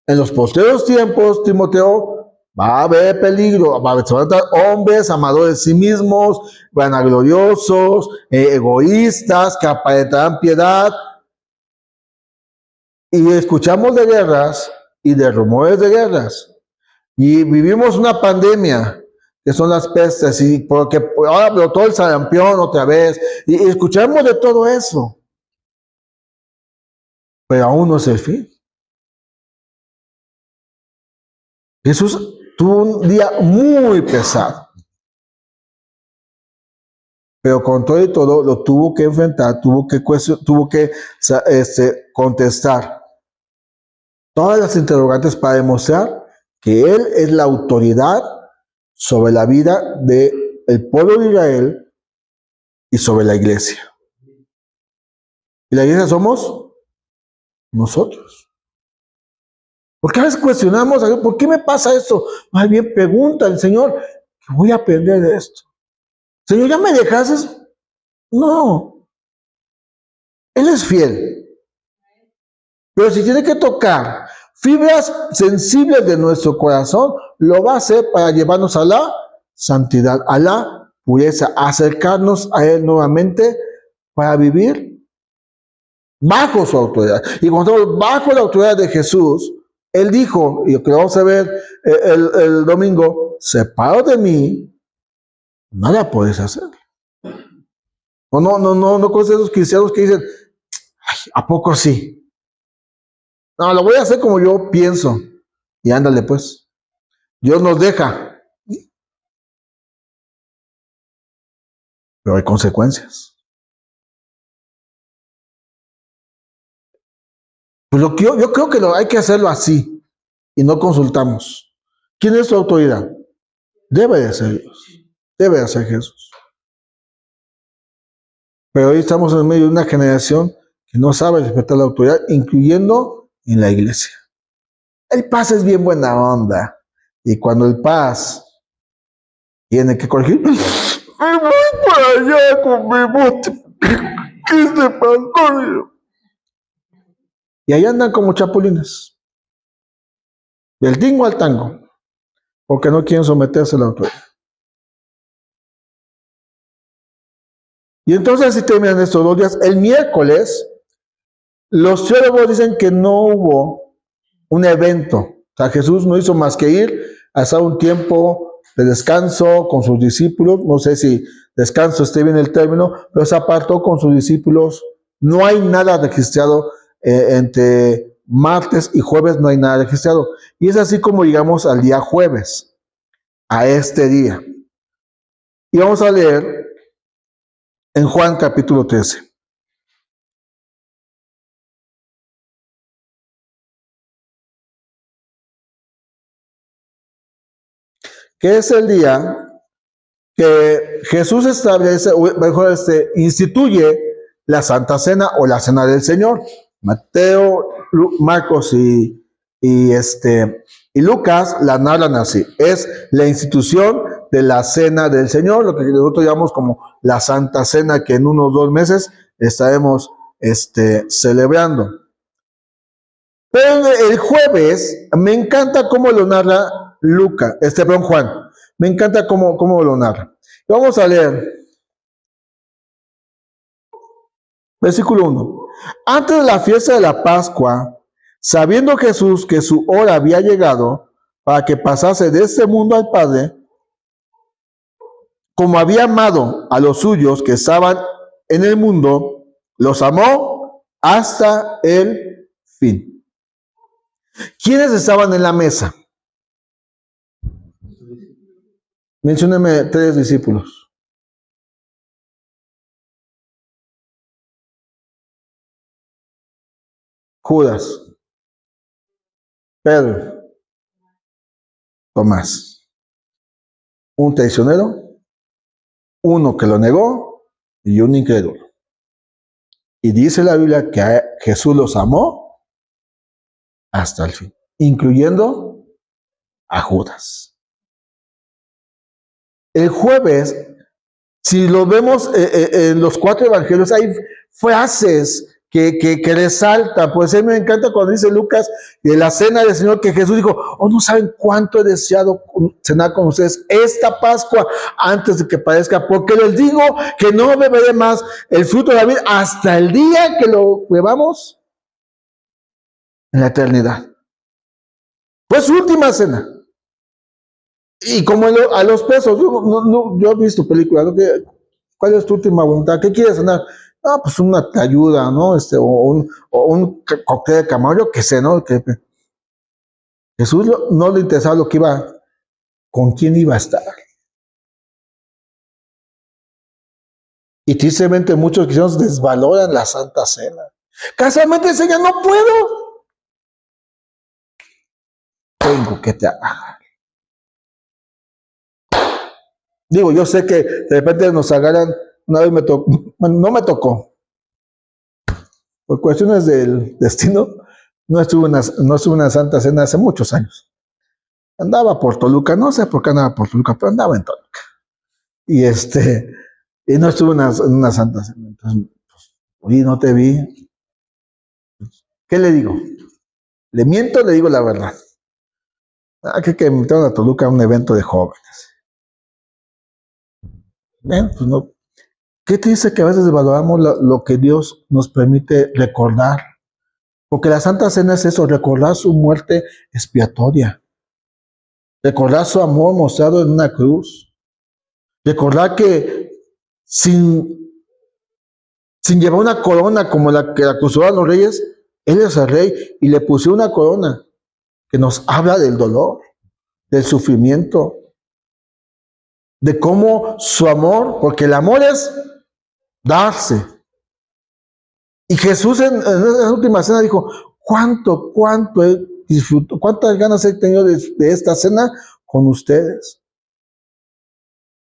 En los posteriores tiempos, Timoteo, va a haber peligro, van a estar hombres amadores de sí mismos, vanagloriosos, egoístas, que aparentarán piedad. Y escuchamos de guerras y de rumores de guerras. Y vivimos una pandemia, que son las pestes, y porque ahora brotó el sarampión otra vez, y escuchamos de todo eso. Pero aún no es el fin. Jesús tuvo un día muy pesado, pero con todo y todo lo tuvo que enfrentar, tuvo que contestar todas las interrogantes para demostrar que Él es la autoridad sobre la vida del pueblo de Israel y sobre la iglesia. ¿Y la iglesia somos nosotros? Porque a veces cuestionamos, ¿por qué me pasa esto? Más bien pregunta al Señor, ¿qué voy a aprender de esto? Señor, ¿ya me dejaste? No. Él es fiel. Pero si tiene que tocar fibras sensibles de nuestro corazón, lo va a hacer para llevarnos a la santidad, a la pureza, acercarnos a Él nuevamente para vivir bajo su autoridad. Y cuando estamos bajo la autoridad de Jesús, Él dijo, y lo que vamos a ver el domingo, separado de mí, nada puedes hacer. No con esos cristianos que dicen, ay, ¿a poco sí? No, lo voy a hacer como yo pienso. Y ándale pues. Dios nos deja. Pero hay consecuencias. Pues yo creo que hay que hacerlo así. Y no consultamos. ¿Quién es su autoridad? Debe de ser Dios. Debe de ser Jesús. Pero hoy estamos en medio de una generación que no sabe respetar la autoridad, incluyendo en la iglesia. El paz es bien buena onda. Y cuando el paz tiene que corregir, me voy para allá con mi bote. ¿Qué es de pastor? Y ahí andan como chapulines. Del tingo al tango. Porque no quieren someterse a la autoridad. Y entonces así terminan estos 2 días. El miércoles, los teólogos dicen que no hubo un evento. O sea, Jesús no hizo más que ir a hacer un tiempo de descanso con sus discípulos. No sé si descanso esté bien el término, pero se apartó con sus discípulos. No hay nada registrado entre martes y jueves, no hay nada registrado. Y es así como llegamos al día jueves, a este día. Y vamos a leer en Juan capítulo 13. que es el día que Jesús establece, o mejor, instituye la Santa Cena o la Cena del Señor. Mateo, Marcos y Lucas la narran así. Es la institución de la Cena del Señor, lo que nosotros llamamos como la Santa Cena, que en unos 2 meses estaremos celebrando. Pero el jueves, me encanta cómo lo narra Juan. Me encanta cómo lo narra. Vamos a leer. Versículo 1. Antes de la fiesta de la Pascua, sabiendo Jesús que su hora había llegado para que pasase de este mundo al Padre, como había amado a los suyos que estaban en el mundo, los amó hasta el fin. ¿Quiénes estaban en la mesa? Mencióneme 3 discípulos. Judas, Pedro, Tomás. Un traicionero, uno que lo negó y un incrédulo. Y dice la Biblia que Jesús los amó hasta el fin, incluyendo a Judas. El jueves, si lo vemos en los 4 evangelios, hay frases que resaltan. Pues a mí me encanta cuando dice Lucas de la cena del Señor, que Jesús dijo: oh, no saben cuánto he deseado cenar con ustedes esta Pascua antes de que parezca, porque les digo que no beberé más el fruto de la vida hasta el día que lo bebamos en la eternidad. Fue su última cena. Y como a los pesos, yo he visto películas, ¿no? ¿Cuál es tu última voluntad? ¿Qué quieres cenar? No, pues una ayuda, ¿no? O un cóctel de camarón, yo qué sé, ¿no? Que Jesús no le interesaba lo que con quién iba a estar. Y tristemente muchos cristianos desvaloran la Santa Cena. Casualmente enseñan: no puedo. Tengo que te haga. Digo, yo sé que de repente nos agarran. Una vez me tocó, bueno, no me tocó. Por cuestiones del destino, no estuve en una Santa Cena hace muchos años. Andaba por Toluca, no sé por qué andaba por Toluca, pero andaba en Toluca. Y no estuve en una Santa Cena. Entonces, pues, oye, no te vi. ¿Qué le digo? ¿Le miento o le digo la verdad? Que me invitaron a Toluca a un evento de jóvenes. Pues no. ¿Qué te dice que a veces valoramos lo que Dios nos permite recordar? Porque la Santa Cena es eso: recordar su muerte expiatoria, recordar su amor mostrado en una cruz, recordar que sin llevar una corona como la que acusaban los reyes, Él es el rey y le puso una corona que nos habla del dolor, del sufrimiento, de cómo su amor, porque el amor es darse. Y Jesús en esa última cena dijo: cuántas ganas he tenido de esta cena con ustedes.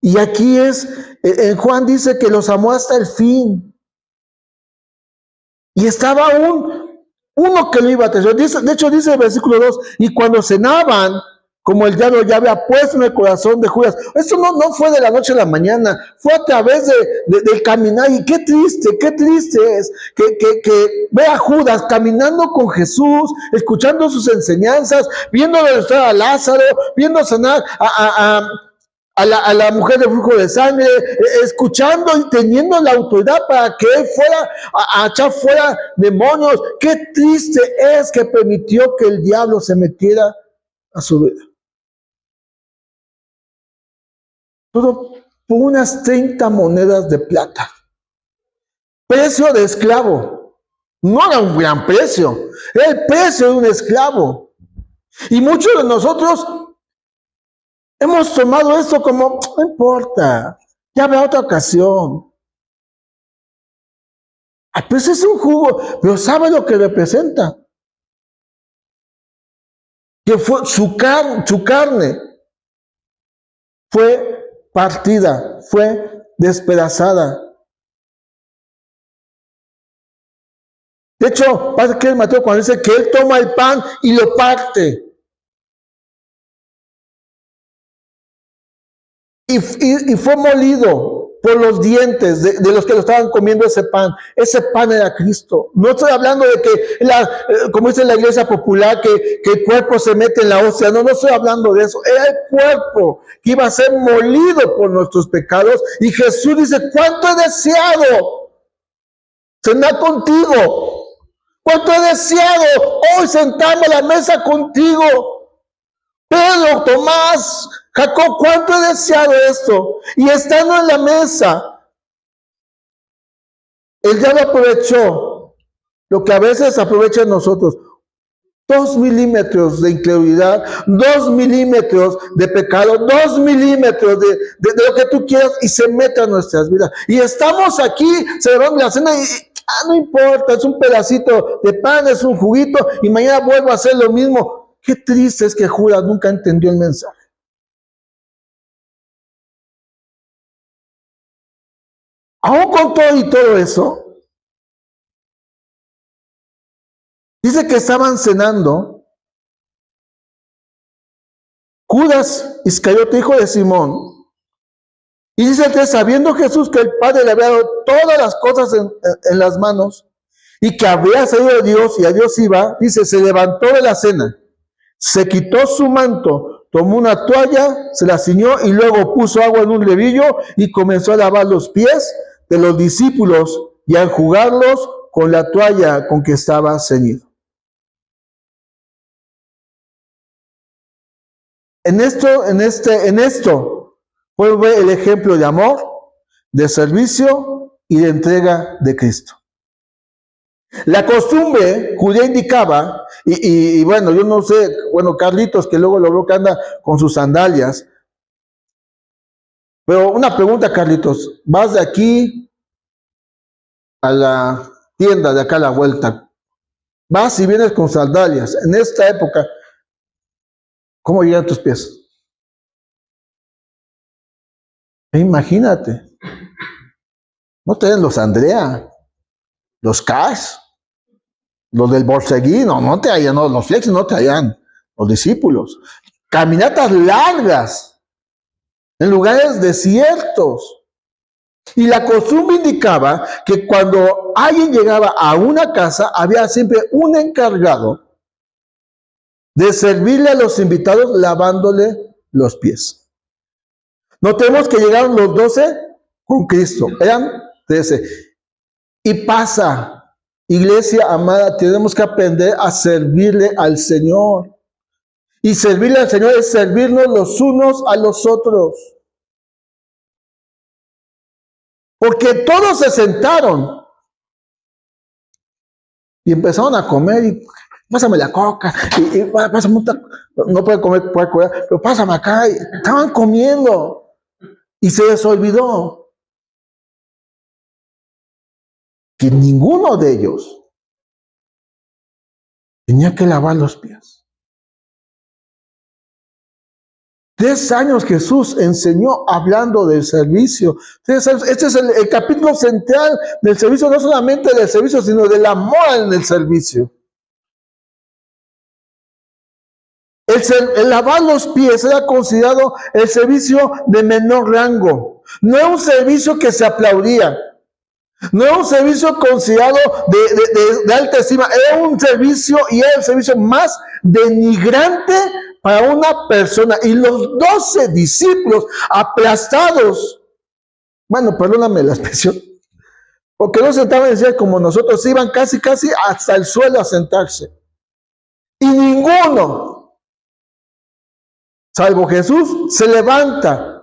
Y aquí en Juan dice que los amó hasta el fin. Y estaba uno que lo iba a traicionar. De hecho dice el versículo 2, y cuando cenaban, como el diablo ya había puesto en el corazón de Judas. Esto no fue de la noche a la mañana, fue a través del caminar. Y qué triste es que ve a Judas caminando con Jesús, escuchando sus enseñanzas, viendo estar a Lázaro, viendo sanar a la mujer de flujo de sangre, escuchando y teniendo la autoridad para que él fuera a echar fuera demonios. Qué triste es que permitió que el diablo se metiera a su vida. Todo por unas 30 monedas de plata. Precio de esclavo. No era un gran precio, era el precio de un esclavo. Y muchos de nosotros hemos tomado esto como: no importa, ya habrá otra ocasión. Pues es un jugo, pero ¿sabe lo que representa? Que fue su carne. fue partida, fue despedazada. De hecho, pasa que el Mateo cuando dice que él toma el pan y lo parte. Y fue molido por los dientes de los que lo estaban comiendo ese pan. Ese pan era Cristo. No estoy hablando de que, como dice la iglesia popular, que el cuerpo se mete en la hostia. No, no estoy hablando de eso. Era el cuerpo que iba a ser molido por nuestros pecados. Y Jesús dice, ¿cuánto he deseado cenar contigo? ¿Cuánto he deseado hoy sentarme a la mesa contigo? Pedro, Tomás, Jacob, ¿cuánto he deseado esto? Y estando en la mesa, el diablo aprovechó lo que a veces aprovechan nosotros. 2 milímetros de incredulidad, 2 milímetros de pecado, 2 milímetros de lo que tú quieras y se mete a nuestras vidas. Y estamos aquí celebrando la cena y no importa, es un pedacito de pan, es un juguito y mañana vuelvo a hacer lo mismo. Qué triste es que Judas nunca entendió el mensaje. Aún con todo y todo eso, dice que estaban cenando. Judas Iscariote, hijo de Simón, y dice que sabiendo Jesús que el Padre le había dado todas las cosas en las manos y que había salido de Dios y a Dios iba, dice, se levantó de la cena, se quitó su manto, tomó una toalla, se la ciñó y luego puso agua en un levillo y comenzó a lavar los pies de los discípulos y a enjugarlos con la toalla con que estaba ceñido. En esto fue el ejemplo de amor, de servicio y de entrega de Cristo. La costumbre judía indicaba, y bueno, yo no sé, bueno, Carlitos, que luego lo veo que anda con sus sandalias, pero una pregunta, Carlitos, vas de aquí a la tienda de acá a la vuelta, vas y vienes con sandalias, en esta época, ¿cómo llegan tus pies? Imagínate, no te den los Andrea, los Cash, los del Borseguí, no te hallan, no, los Flexis no te hallan, los discípulos. Caminatas largas, en lugares desiertos. Y la costumbre indicaba que cuando alguien llegaba a una casa, había siempre un encargado de servirle a los invitados lavándole los pies. Notemos que llegaron los 12 con Cristo, eran 13. Y pasa, iglesia amada, tenemos que aprender a servirle al Señor. Y servirle al Señor es servirnos los unos a los otros. Porque todos se sentaron y empezaron a comer y pásame la coca, y pásame no puede comer, pero pásame acá. Y estaban comiendo y se les olvidó que ninguno de ellos tenía que lavar los pies. 3 años Jesús enseñó hablando del servicio. 3 años. Este es el capítulo central del servicio, no solamente del servicio, sino del amor en el servicio. El lavar los pies era considerado el servicio de menor rango. No es un servicio que se aplaudía. No era un servicio considerado de alta estima. Era un servicio y era el servicio más denigrante para una persona. Y los 12 discípulos aplastados, bueno, perdóname la expresión, porque no se sentaban en silla como nosotros, iban casi hasta el suelo a sentarse. Y ninguno, salvo Jesús, se levanta,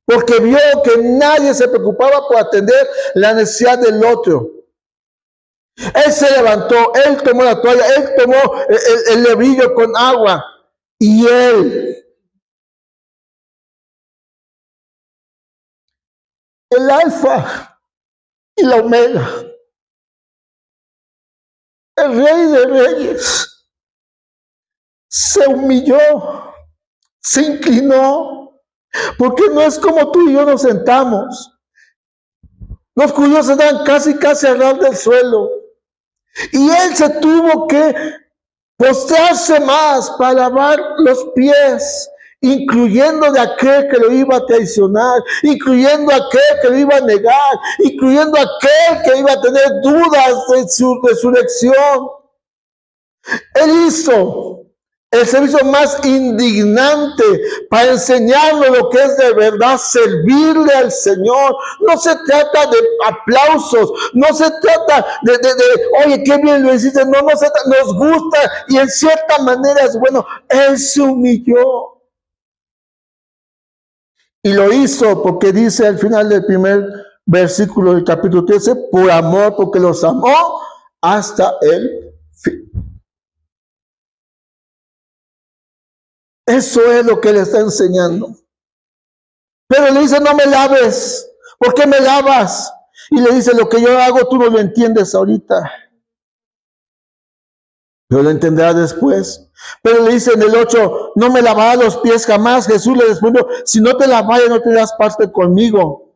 porque vio que nadie se preocupaba por atender la necesidad del otro. Él se levantó, él tomó la toalla, él tomó el levillo con agua, y él, el alfa y la omega, el rey de reyes, se humilló, se inclinó Porque no es como tú y yo nos sentamos. Los judíos se dan casi a ras del suelo. Y él se tuvo que postrarse más para lavar los pies, incluyendo de aquel que lo iba a traicionar, incluyendo a aquel que lo iba a negar, incluyendo a aquel que iba a tener dudas de su resurrección. Él hizo el servicio más indignante para enseñarnos lo que es de verdad servirle al Señor. No se trata de aplausos, no se trata de oye, qué bien lo hiciste. No, se trata, nos gusta y en cierta manera es bueno. Él se humilló. Y lo hizo porque dice al final del primer versículo del capítulo 13, por amor, porque los amó hasta el fin. Eso es lo que le está enseñando. Pero le dice, no me laves. ¿Por qué me lavas? Y le dice, lo que yo hago tú no lo entiendes ahorita. Pero lo entenderás después. Pero le dice en el 8, no me lavarás los pies jamás. Jesús le respondió, si no te lavas no tendrás parte conmigo.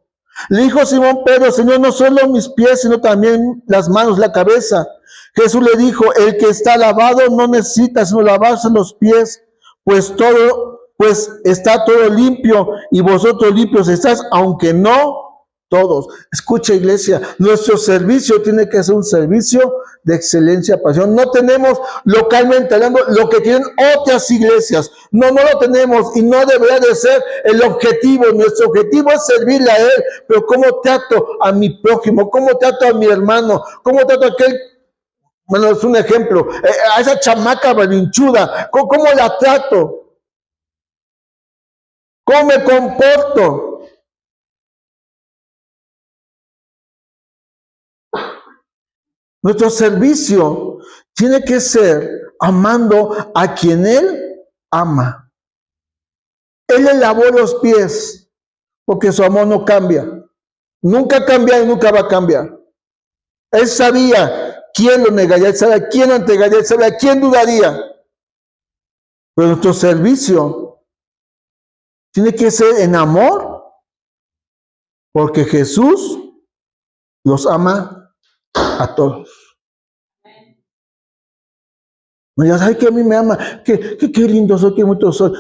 Le dijo Simón Pedro, Señor, no solo mis pies, sino también las manos, la cabeza. Jesús le dijo, el que está lavado no necesita sino lavarse los pies, pues está todo limpio y vosotros limpios estáis, aunque no todos. Escucha, iglesia, nuestro servicio tiene que ser un servicio de excelencia, pasión. No tenemos localmente hablando lo que tienen otras iglesias. No lo tenemos y no debería de ser el objetivo. Nuestro objetivo es servirle a Él, pero ¿cómo trato a mi prójimo? ¿Cómo trato a mi hermano? ¿Cómo trato a aquel? Bueno, es un ejemplo. A esa chamaca berrinchuda, ¿cómo la trato? ¿Cómo me comporto? Nuestro servicio tiene que ser amando a quien Él ama. Él le lavó los pies porque su amor no cambia. Nunca cambia y nunca va a cambiar. Él sabía quién lo negaría, Él sabía quién lo entregaría, Él sabía quién dudaría. Pero nuestro servicio tiene que ser en amor, porque Jesús los ama a todos. No, ya sabes que a mí me ama, qué lindo soy, qué bonito soy,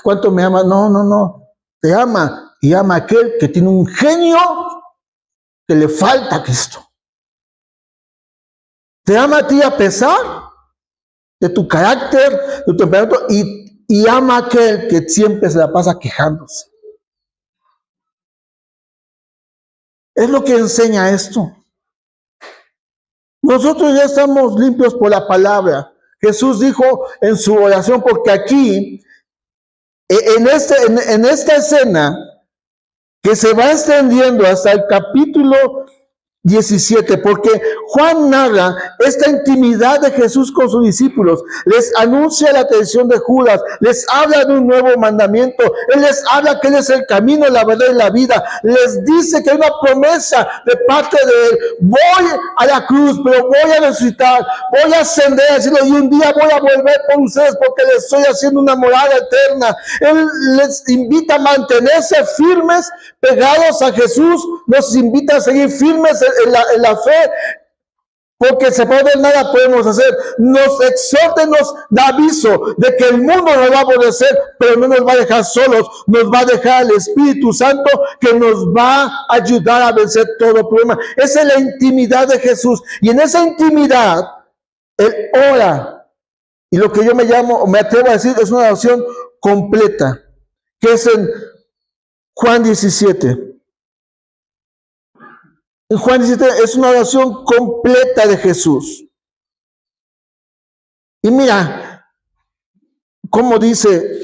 cuánto me ama. No, te ama y ama a aquel que tiene un genio que le falta a Cristo. Te ama a ti a pesar de tu carácter, de tu temperamento, y ama a aquel que siempre se la pasa quejándose. Es lo que enseña esto. Nosotros ya estamos limpios por la palabra. Jesús dijo en su oración, porque aquí, en esta escena, que se va extendiendo hasta el capítulo 17, porque Juan narra esta intimidad de Jesús con sus discípulos, les anuncia la traición de Judas, les habla de un nuevo mandamiento, Él les habla que Él es el camino, la verdad y la vida, les dice que hay una promesa de parte de Él, voy a la cruz, pero voy a resucitar, voy a ascender al cielo y un día voy a volver por ustedes porque les estoy haciendo una morada eterna. Él les invita a mantenerse firmes, pegados a Jesús, nos invita a seguir firmes en la fe, porque separado de nada podemos hacer. Nos exhorta, nos da aviso de que el mundo nos va a aborrecer, pero no nos va a dejar solos, nos va a dejar el Espíritu Santo que nos va a ayudar a vencer todo problema. Esa es la intimidad de Jesús, y en esa intimidad Él ora, y lo que yo me atrevo a decir, es una oración completa, que es en Juan 17. En Juan 17 es una oración completa de Jesús. Y mira cómo dice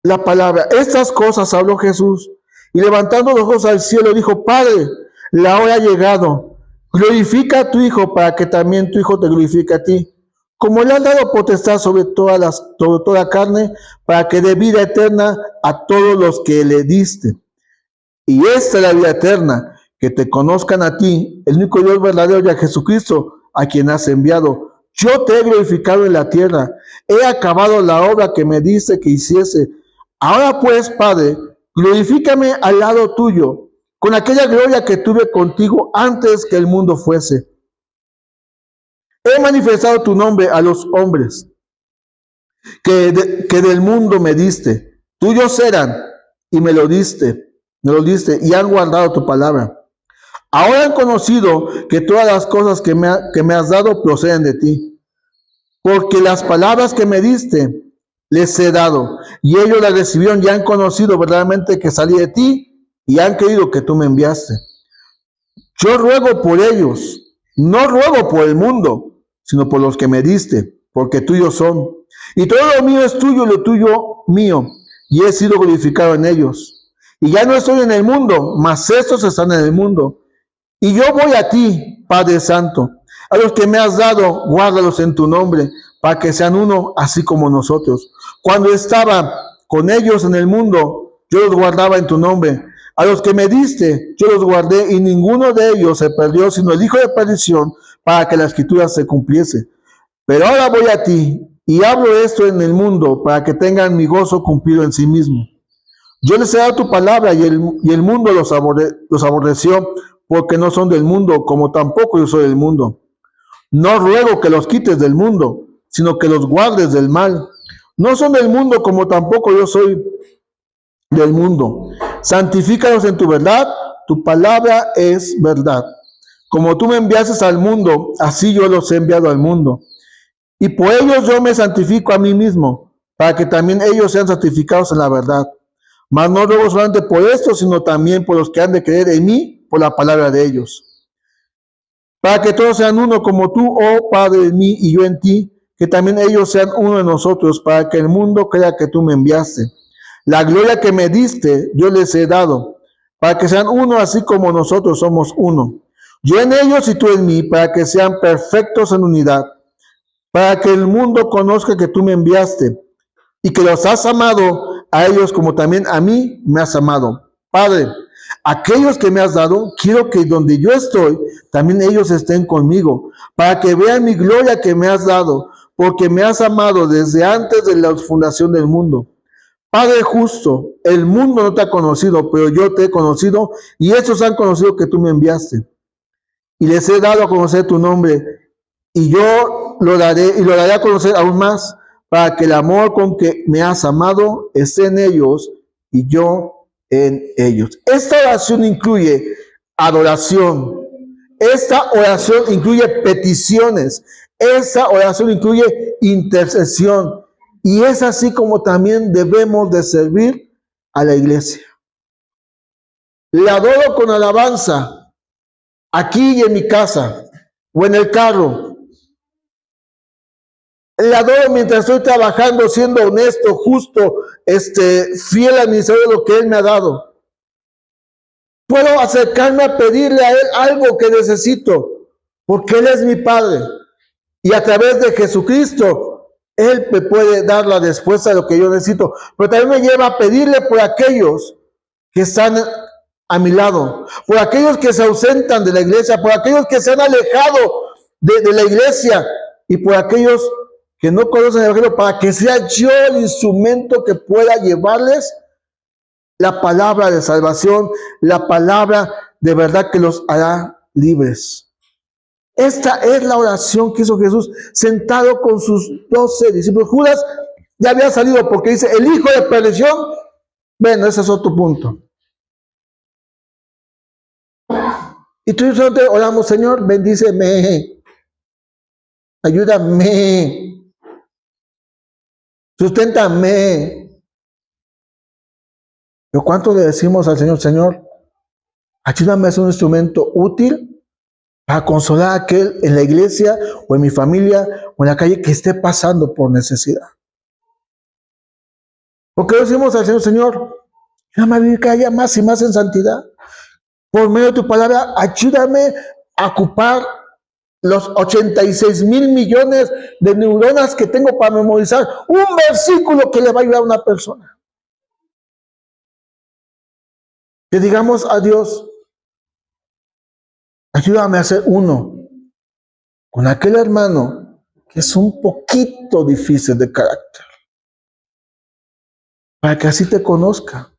la palabra. Estas cosas habló Jesús y levantando los ojos al cielo dijo, Padre, la hora ha llegado. Glorifica a tu Hijo para que también tu Hijo te glorifique a ti. Como le han dado potestad sobre toda carne, para que dé vida eterna a todos los que le diste. Y esta es la vida eterna, que te conozcan a ti, el único Dios verdadero, y a Jesucristo, a quien has enviado. Yo te he glorificado en la tierra. he acabado la obra que me diste que hiciese. Ahora pues, Padre, glorifícame al lado tuyo, con aquella gloria que tuve contigo antes que el mundo fuese. He manifestado tu nombre a los hombres que del mundo me diste. Tuyos eran y me lo diste y han guardado tu palabra. Ahora han conocido que todas las cosas que me has dado proceden de ti, porque las palabras que me diste les he dado, y ellos las recibieron y han conocido verdaderamente que salí de ti, y han creído que tú me enviaste. Yo ruego por ellos, no ruego por el mundo, sino por los que me diste, porque tuyos son. Y todo lo mío es tuyo y lo tuyo mío, y he sido glorificado en ellos. Y ya no estoy en el mundo, mas estos están en el mundo. Y yo voy a ti, Padre Santo. A los que me has dado, guárdalos en tu nombre, para que sean uno, así como nosotros. Cuando estaba con ellos en el mundo, yo los guardaba en tu nombre. A los que me diste, yo los guardé, y ninguno de ellos se perdió, sino el hijo de perdición, para que la escritura se cumpliese. Pero ahora voy a ti, y hablo esto en el mundo, para que tengan mi gozo cumplido en sí mismo. Yo les he dado tu palabra, y el mundo los aborreció, porque no son del mundo, como tampoco yo soy del mundo. No ruego que los quites del mundo, sino que los guardes del mal. No son del mundo, como tampoco yo soy del mundo. Santifícalos en tu verdad, tu palabra es verdad. Como tú me enviaste al mundo, así yo los he enviado al mundo. Y por ellos yo me santifico a mí mismo, para que también ellos sean santificados en la verdad. Mas no ruego solamente por esto, sino también por los que han de creer en mí, por la palabra de ellos. Para que todos sean uno como tú, oh Padre, en mí y yo en ti, que también ellos sean uno de nosotros, para que el mundo crea que tú me enviaste. La gloria que me diste, yo les he dado, para que sean uno así como nosotros somos uno. Yo en ellos y tú en mí, para que sean perfectos en unidad, para que el mundo conozca que tú me enviaste y que los has amado a ellos como también a mí me has amado. Padre, aquellos que me has dado, quiero que donde yo estoy, también ellos estén conmigo, para que vean mi gloria que me has dado, porque me has amado desde antes de la fundación del mundo. Padre justo, el mundo no te ha conocido, pero yo te he conocido, y estos han conocido que tú me enviaste. Y les he dado a conocer tu nombre, y yo lo daré a conocer aún más, para que el amor con que me has amado esté en ellos, y yo en ellos. Esta oración incluye adoración. Esta oración incluye peticiones. Esta oración incluye intercesión. Y es así como también debemos de servir a la iglesia. Le adoro con alabanza, aquí y en mi casa, o en el carro. Le adoro mientras estoy trabajando, siendo honesto, justo, fiel al ministerio de lo que Él me ha dado. Puedo acercarme a pedirle a Él algo que necesito, porque Él es mi Padre. Y a través de Jesucristo, Él me puede dar la respuesta de lo que yo necesito. Pero también me lleva a pedirle por aquellos que están a mi lado, por aquellos que se ausentan de la iglesia, por aquellos que se han alejado de la iglesia, y por aquellos que no conocen el Evangelio, para que sea yo el instrumento que pueda llevarles la palabra de salvación, la palabra de verdad que los hará libres. Esta es la oración que hizo Jesús sentado con sus 12 discípulos. Judas ya había salido porque dice, el hijo de perdición. Bueno, ese es otro punto. Y tú y yo oramos, Señor, bendíceme, ayúdame, susténtame. Pero ¿cuánto le decimos al Señor, Señor, ayúdame a ser un instrumento útil para consolar a aquel en la iglesia o en mi familia o en la calle que esté pasando por necesidad? Porque le decimos al Señor, Señor, ayúdame a vivir cada día más y más en santidad. Por medio de tu palabra, ayúdame a ocupar los 86,000 millones de neuronas que tengo para memorizar un versículo que le va a ayudar a una persona. Que digamos a Dios, ayúdame a ser uno con aquel hermano que es un poquito difícil de carácter, para que así te conozca.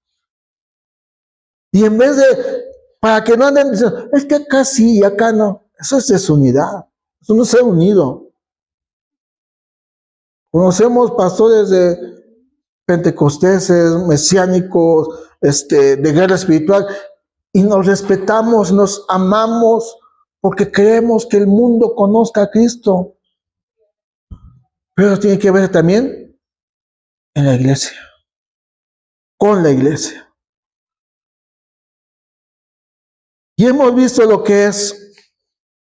Y en vez de, para que no anden diciendo, es que acá sí y acá no, eso es desunidad, eso no es ser unido. Conocemos pastores de pentecosteses, mesiánicos, de guerra espiritual, y nos respetamos, nos amamos, porque queremos que el mundo conozca a Cristo. Pero tiene que ver también en la iglesia, con la iglesia. Y hemos visto lo que es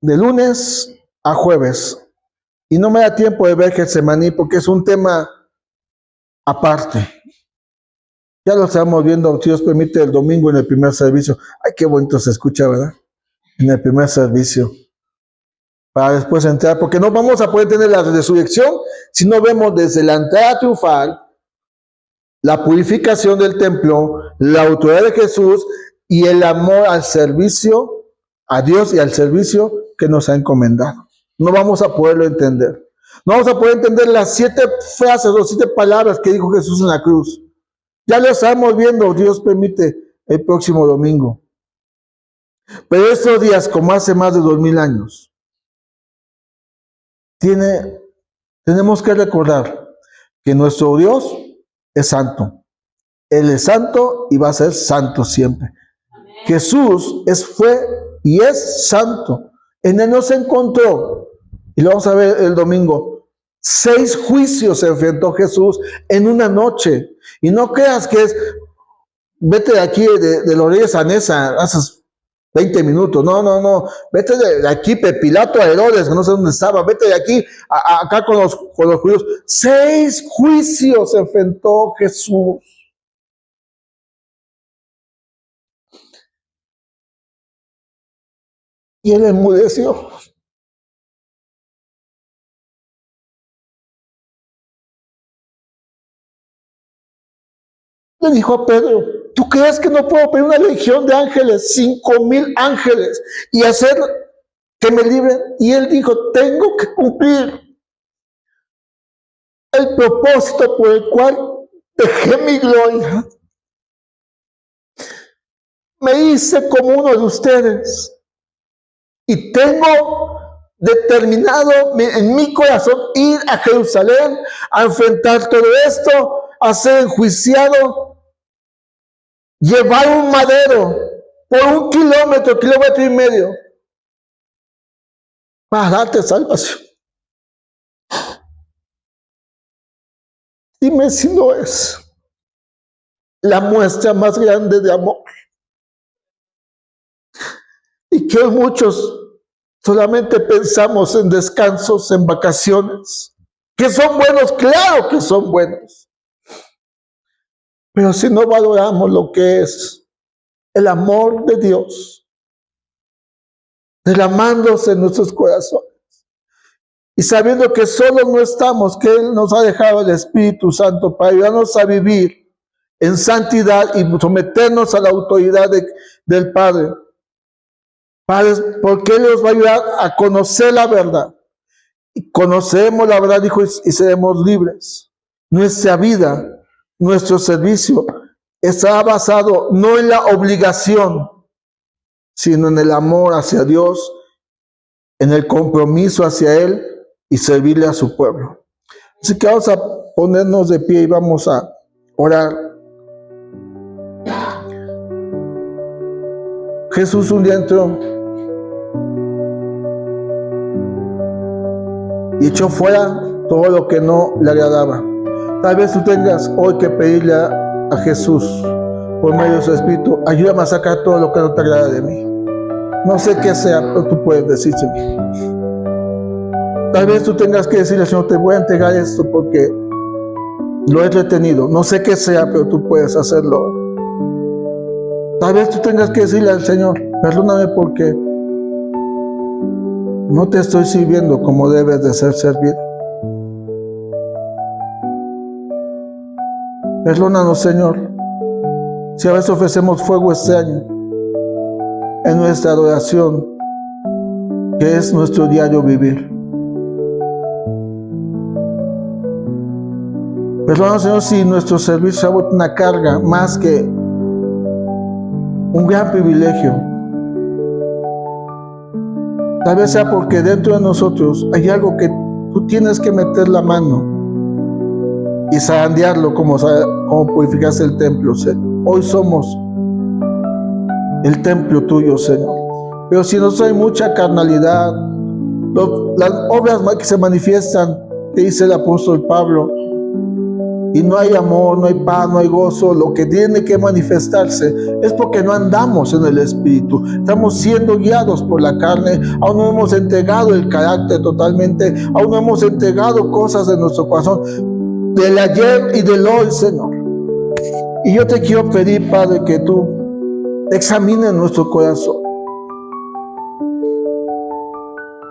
de lunes a jueves. Y no me da tiempo de ver Getsemaní porque es un tema aparte. Ya lo estamos viendo, si Dios permite, el domingo en el primer servicio. Ay, qué bonito se escucha, ¿verdad? En el primer servicio. Para después entrar, porque no vamos a poder tener la resurrección si no vemos desde la entrada triunfal, la purificación del templo, la autoridad de Jesús y el amor al servicio, a Dios y al servicio que nos ha encomendado. No vamos a poderlo entender. No vamos a poder entender las 7 frases o 7 palabras que dijo Jesús en la cruz. Ya lo estamos viendo, Dios permite, el próximo domingo. Pero estos días, como hace más de 2000 años, tenemos que recordar que nuestro Dios es santo. Él es santo y va a ser santo siempre. Amén. Jesús fue y es santo. En él no se encontró, y lo vamos a ver el domingo, 6 juicios se enfrentó Jesús en una noche. Y no creas que es, vete de aquí, de los Reyes a Nesa, haces 20 minutos. No. Vete de aquí, Pilato a Herodes, que no sé dónde estaba. Vete de aquí, acá con los judíos. 6 juicios se enfrentó Jesús. Y él enmudeció. Le dijo a Pedro, ¿tú crees que no puedo pedir una legión de ángeles, 5000 ángeles, y hacer que me libren? Y él dijo, tengo que cumplir el propósito por el cual dejé mi gloria. Me hice como uno de ustedes. Y tengo determinado en mi corazón ir a Jerusalén a enfrentar todo esto, a ser enjuiciado, llevar un madero por 1 kilómetro, 1,5 kilómetros, para darte salvación. Dime si no es la muestra más grande de amor. Y que hoy muchos solamente pensamos en descansos, en vacaciones, que son buenos, claro que son buenos. Pero si no valoramos lo que es el amor de Dios, derramándose en nuestros corazones, y sabiendo que solo no estamos, que Él nos ha dejado el Espíritu Santo para ayudarnos a vivir en santidad y someternos a la autoridad del Padre. Porque Él nos va a ayudar a conocer la verdad. Y conoceremos la verdad, dijo, y seremos libres. Nuestra vida, nuestro servicio, está basado no en la obligación, sino en el amor hacia Dios, en el compromiso hacia Él y servirle a su pueblo. Así que vamos a ponernos de pie y vamos a orar. Jesús un día entró y echó fuera todo lo que no le agradaba. Tal vez tú tengas hoy que pedirle a Jesús, por medio de su Espíritu, ayúdame a sacar todo lo que no te agrada de mí. No sé qué sea, pero tú puedes decirse. Tal vez tú tengas que decirle, Señor, te voy a entregar esto porque lo he retenido. No sé qué sea, pero tú puedes hacerlo. Tal vez tú tengas que decirle al Señor, perdóname porque no te estoy sirviendo como debes de ser servido. Perdónanos, Señor, si a veces ofrecemos fuego este año en nuestra adoración, que es nuestro diario vivir. Perdónanos, Señor, si nuestro servicio se ha vuelto una carga más que un gran privilegio. Tal vez sea porque dentro de nosotros hay algo que tú tienes que meter la mano y zarandearlo como purificaste el templo, Señor. Hoy somos el templo tuyo, Señor. Pero si nos hay mucha carnalidad, las obras que se manifiestan, que dice el apóstol Pablo, y no hay amor, no hay paz, no hay gozo, lo que tiene que manifestarse es porque no andamos en el Espíritu. Estamos siendo guiados por la carne, aún no hemos entregado el carácter totalmente, aún no hemos entregado cosas de nuestro corazón, del ayer y del hoy, Señor. Y yo te quiero pedir, Padre, que tú examines nuestro corazón.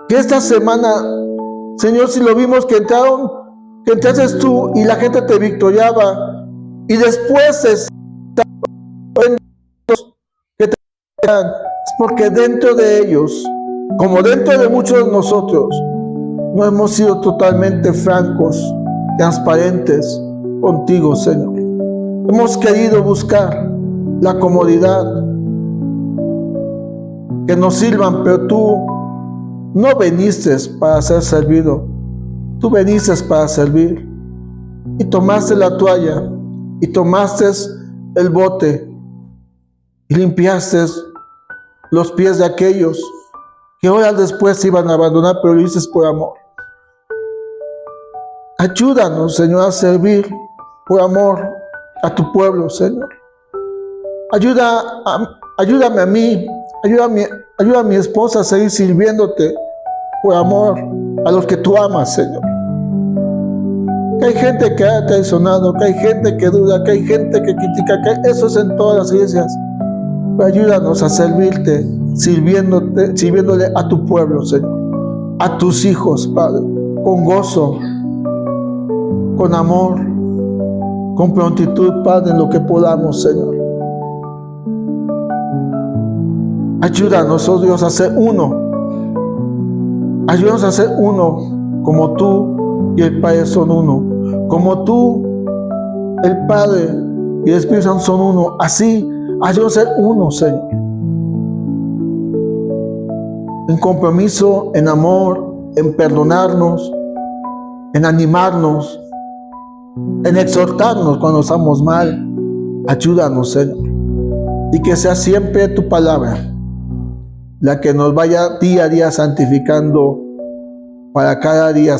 Que esta semana, Señor, si lo vimos que entraste tú y la gente te victoriaba, y después es porque dentro de ellos, como dentro de muchos de nosotros, no hemos sido totalmente francos, transparentes contigo, Señor. Hemos querido buscar la comodidad, que nos sirvan, pero tú no viniste para ser servido. Tú viniste para servir, y tomaste la toalla, y tomaste el bote, y limpiaste los pies de aquellos que horas después se iban a abandonar, pero lo hiciste por amor. Ayúdanos, Señor, a servir por amor a tu pueblo, Señor. Ayúdame a mí, ayuda a mi esposa a seguir sirviéndote por amor a los que tú amas, Señor. Que hay gente que ha traicionado, que hay gente que duda, que hay gente que critica, que eso es en todas las iglesias. Pero ayúdanos a servirte, sirviéndole a tu pueblo, Señor, a tus hijos, Padre, con gozo, con amor, con prontitud, Padre, en lo que podamos, Señor. Ayúdanos, oh Dios, a ser uno. Ayúdanos a ser uno, como tú y el Padre son uno. Como tú, el Padre y el Espíritu Santo son uno. Así, ayúdanos a ser uno, Señor. En compromiso, en amor, en perdonarnos, en animarnos, en exhortarnos cuando estamos mal. Ayúdanos, Señor. Y que sea siempre tu palabra la que nos vaya día a día santificando para cada día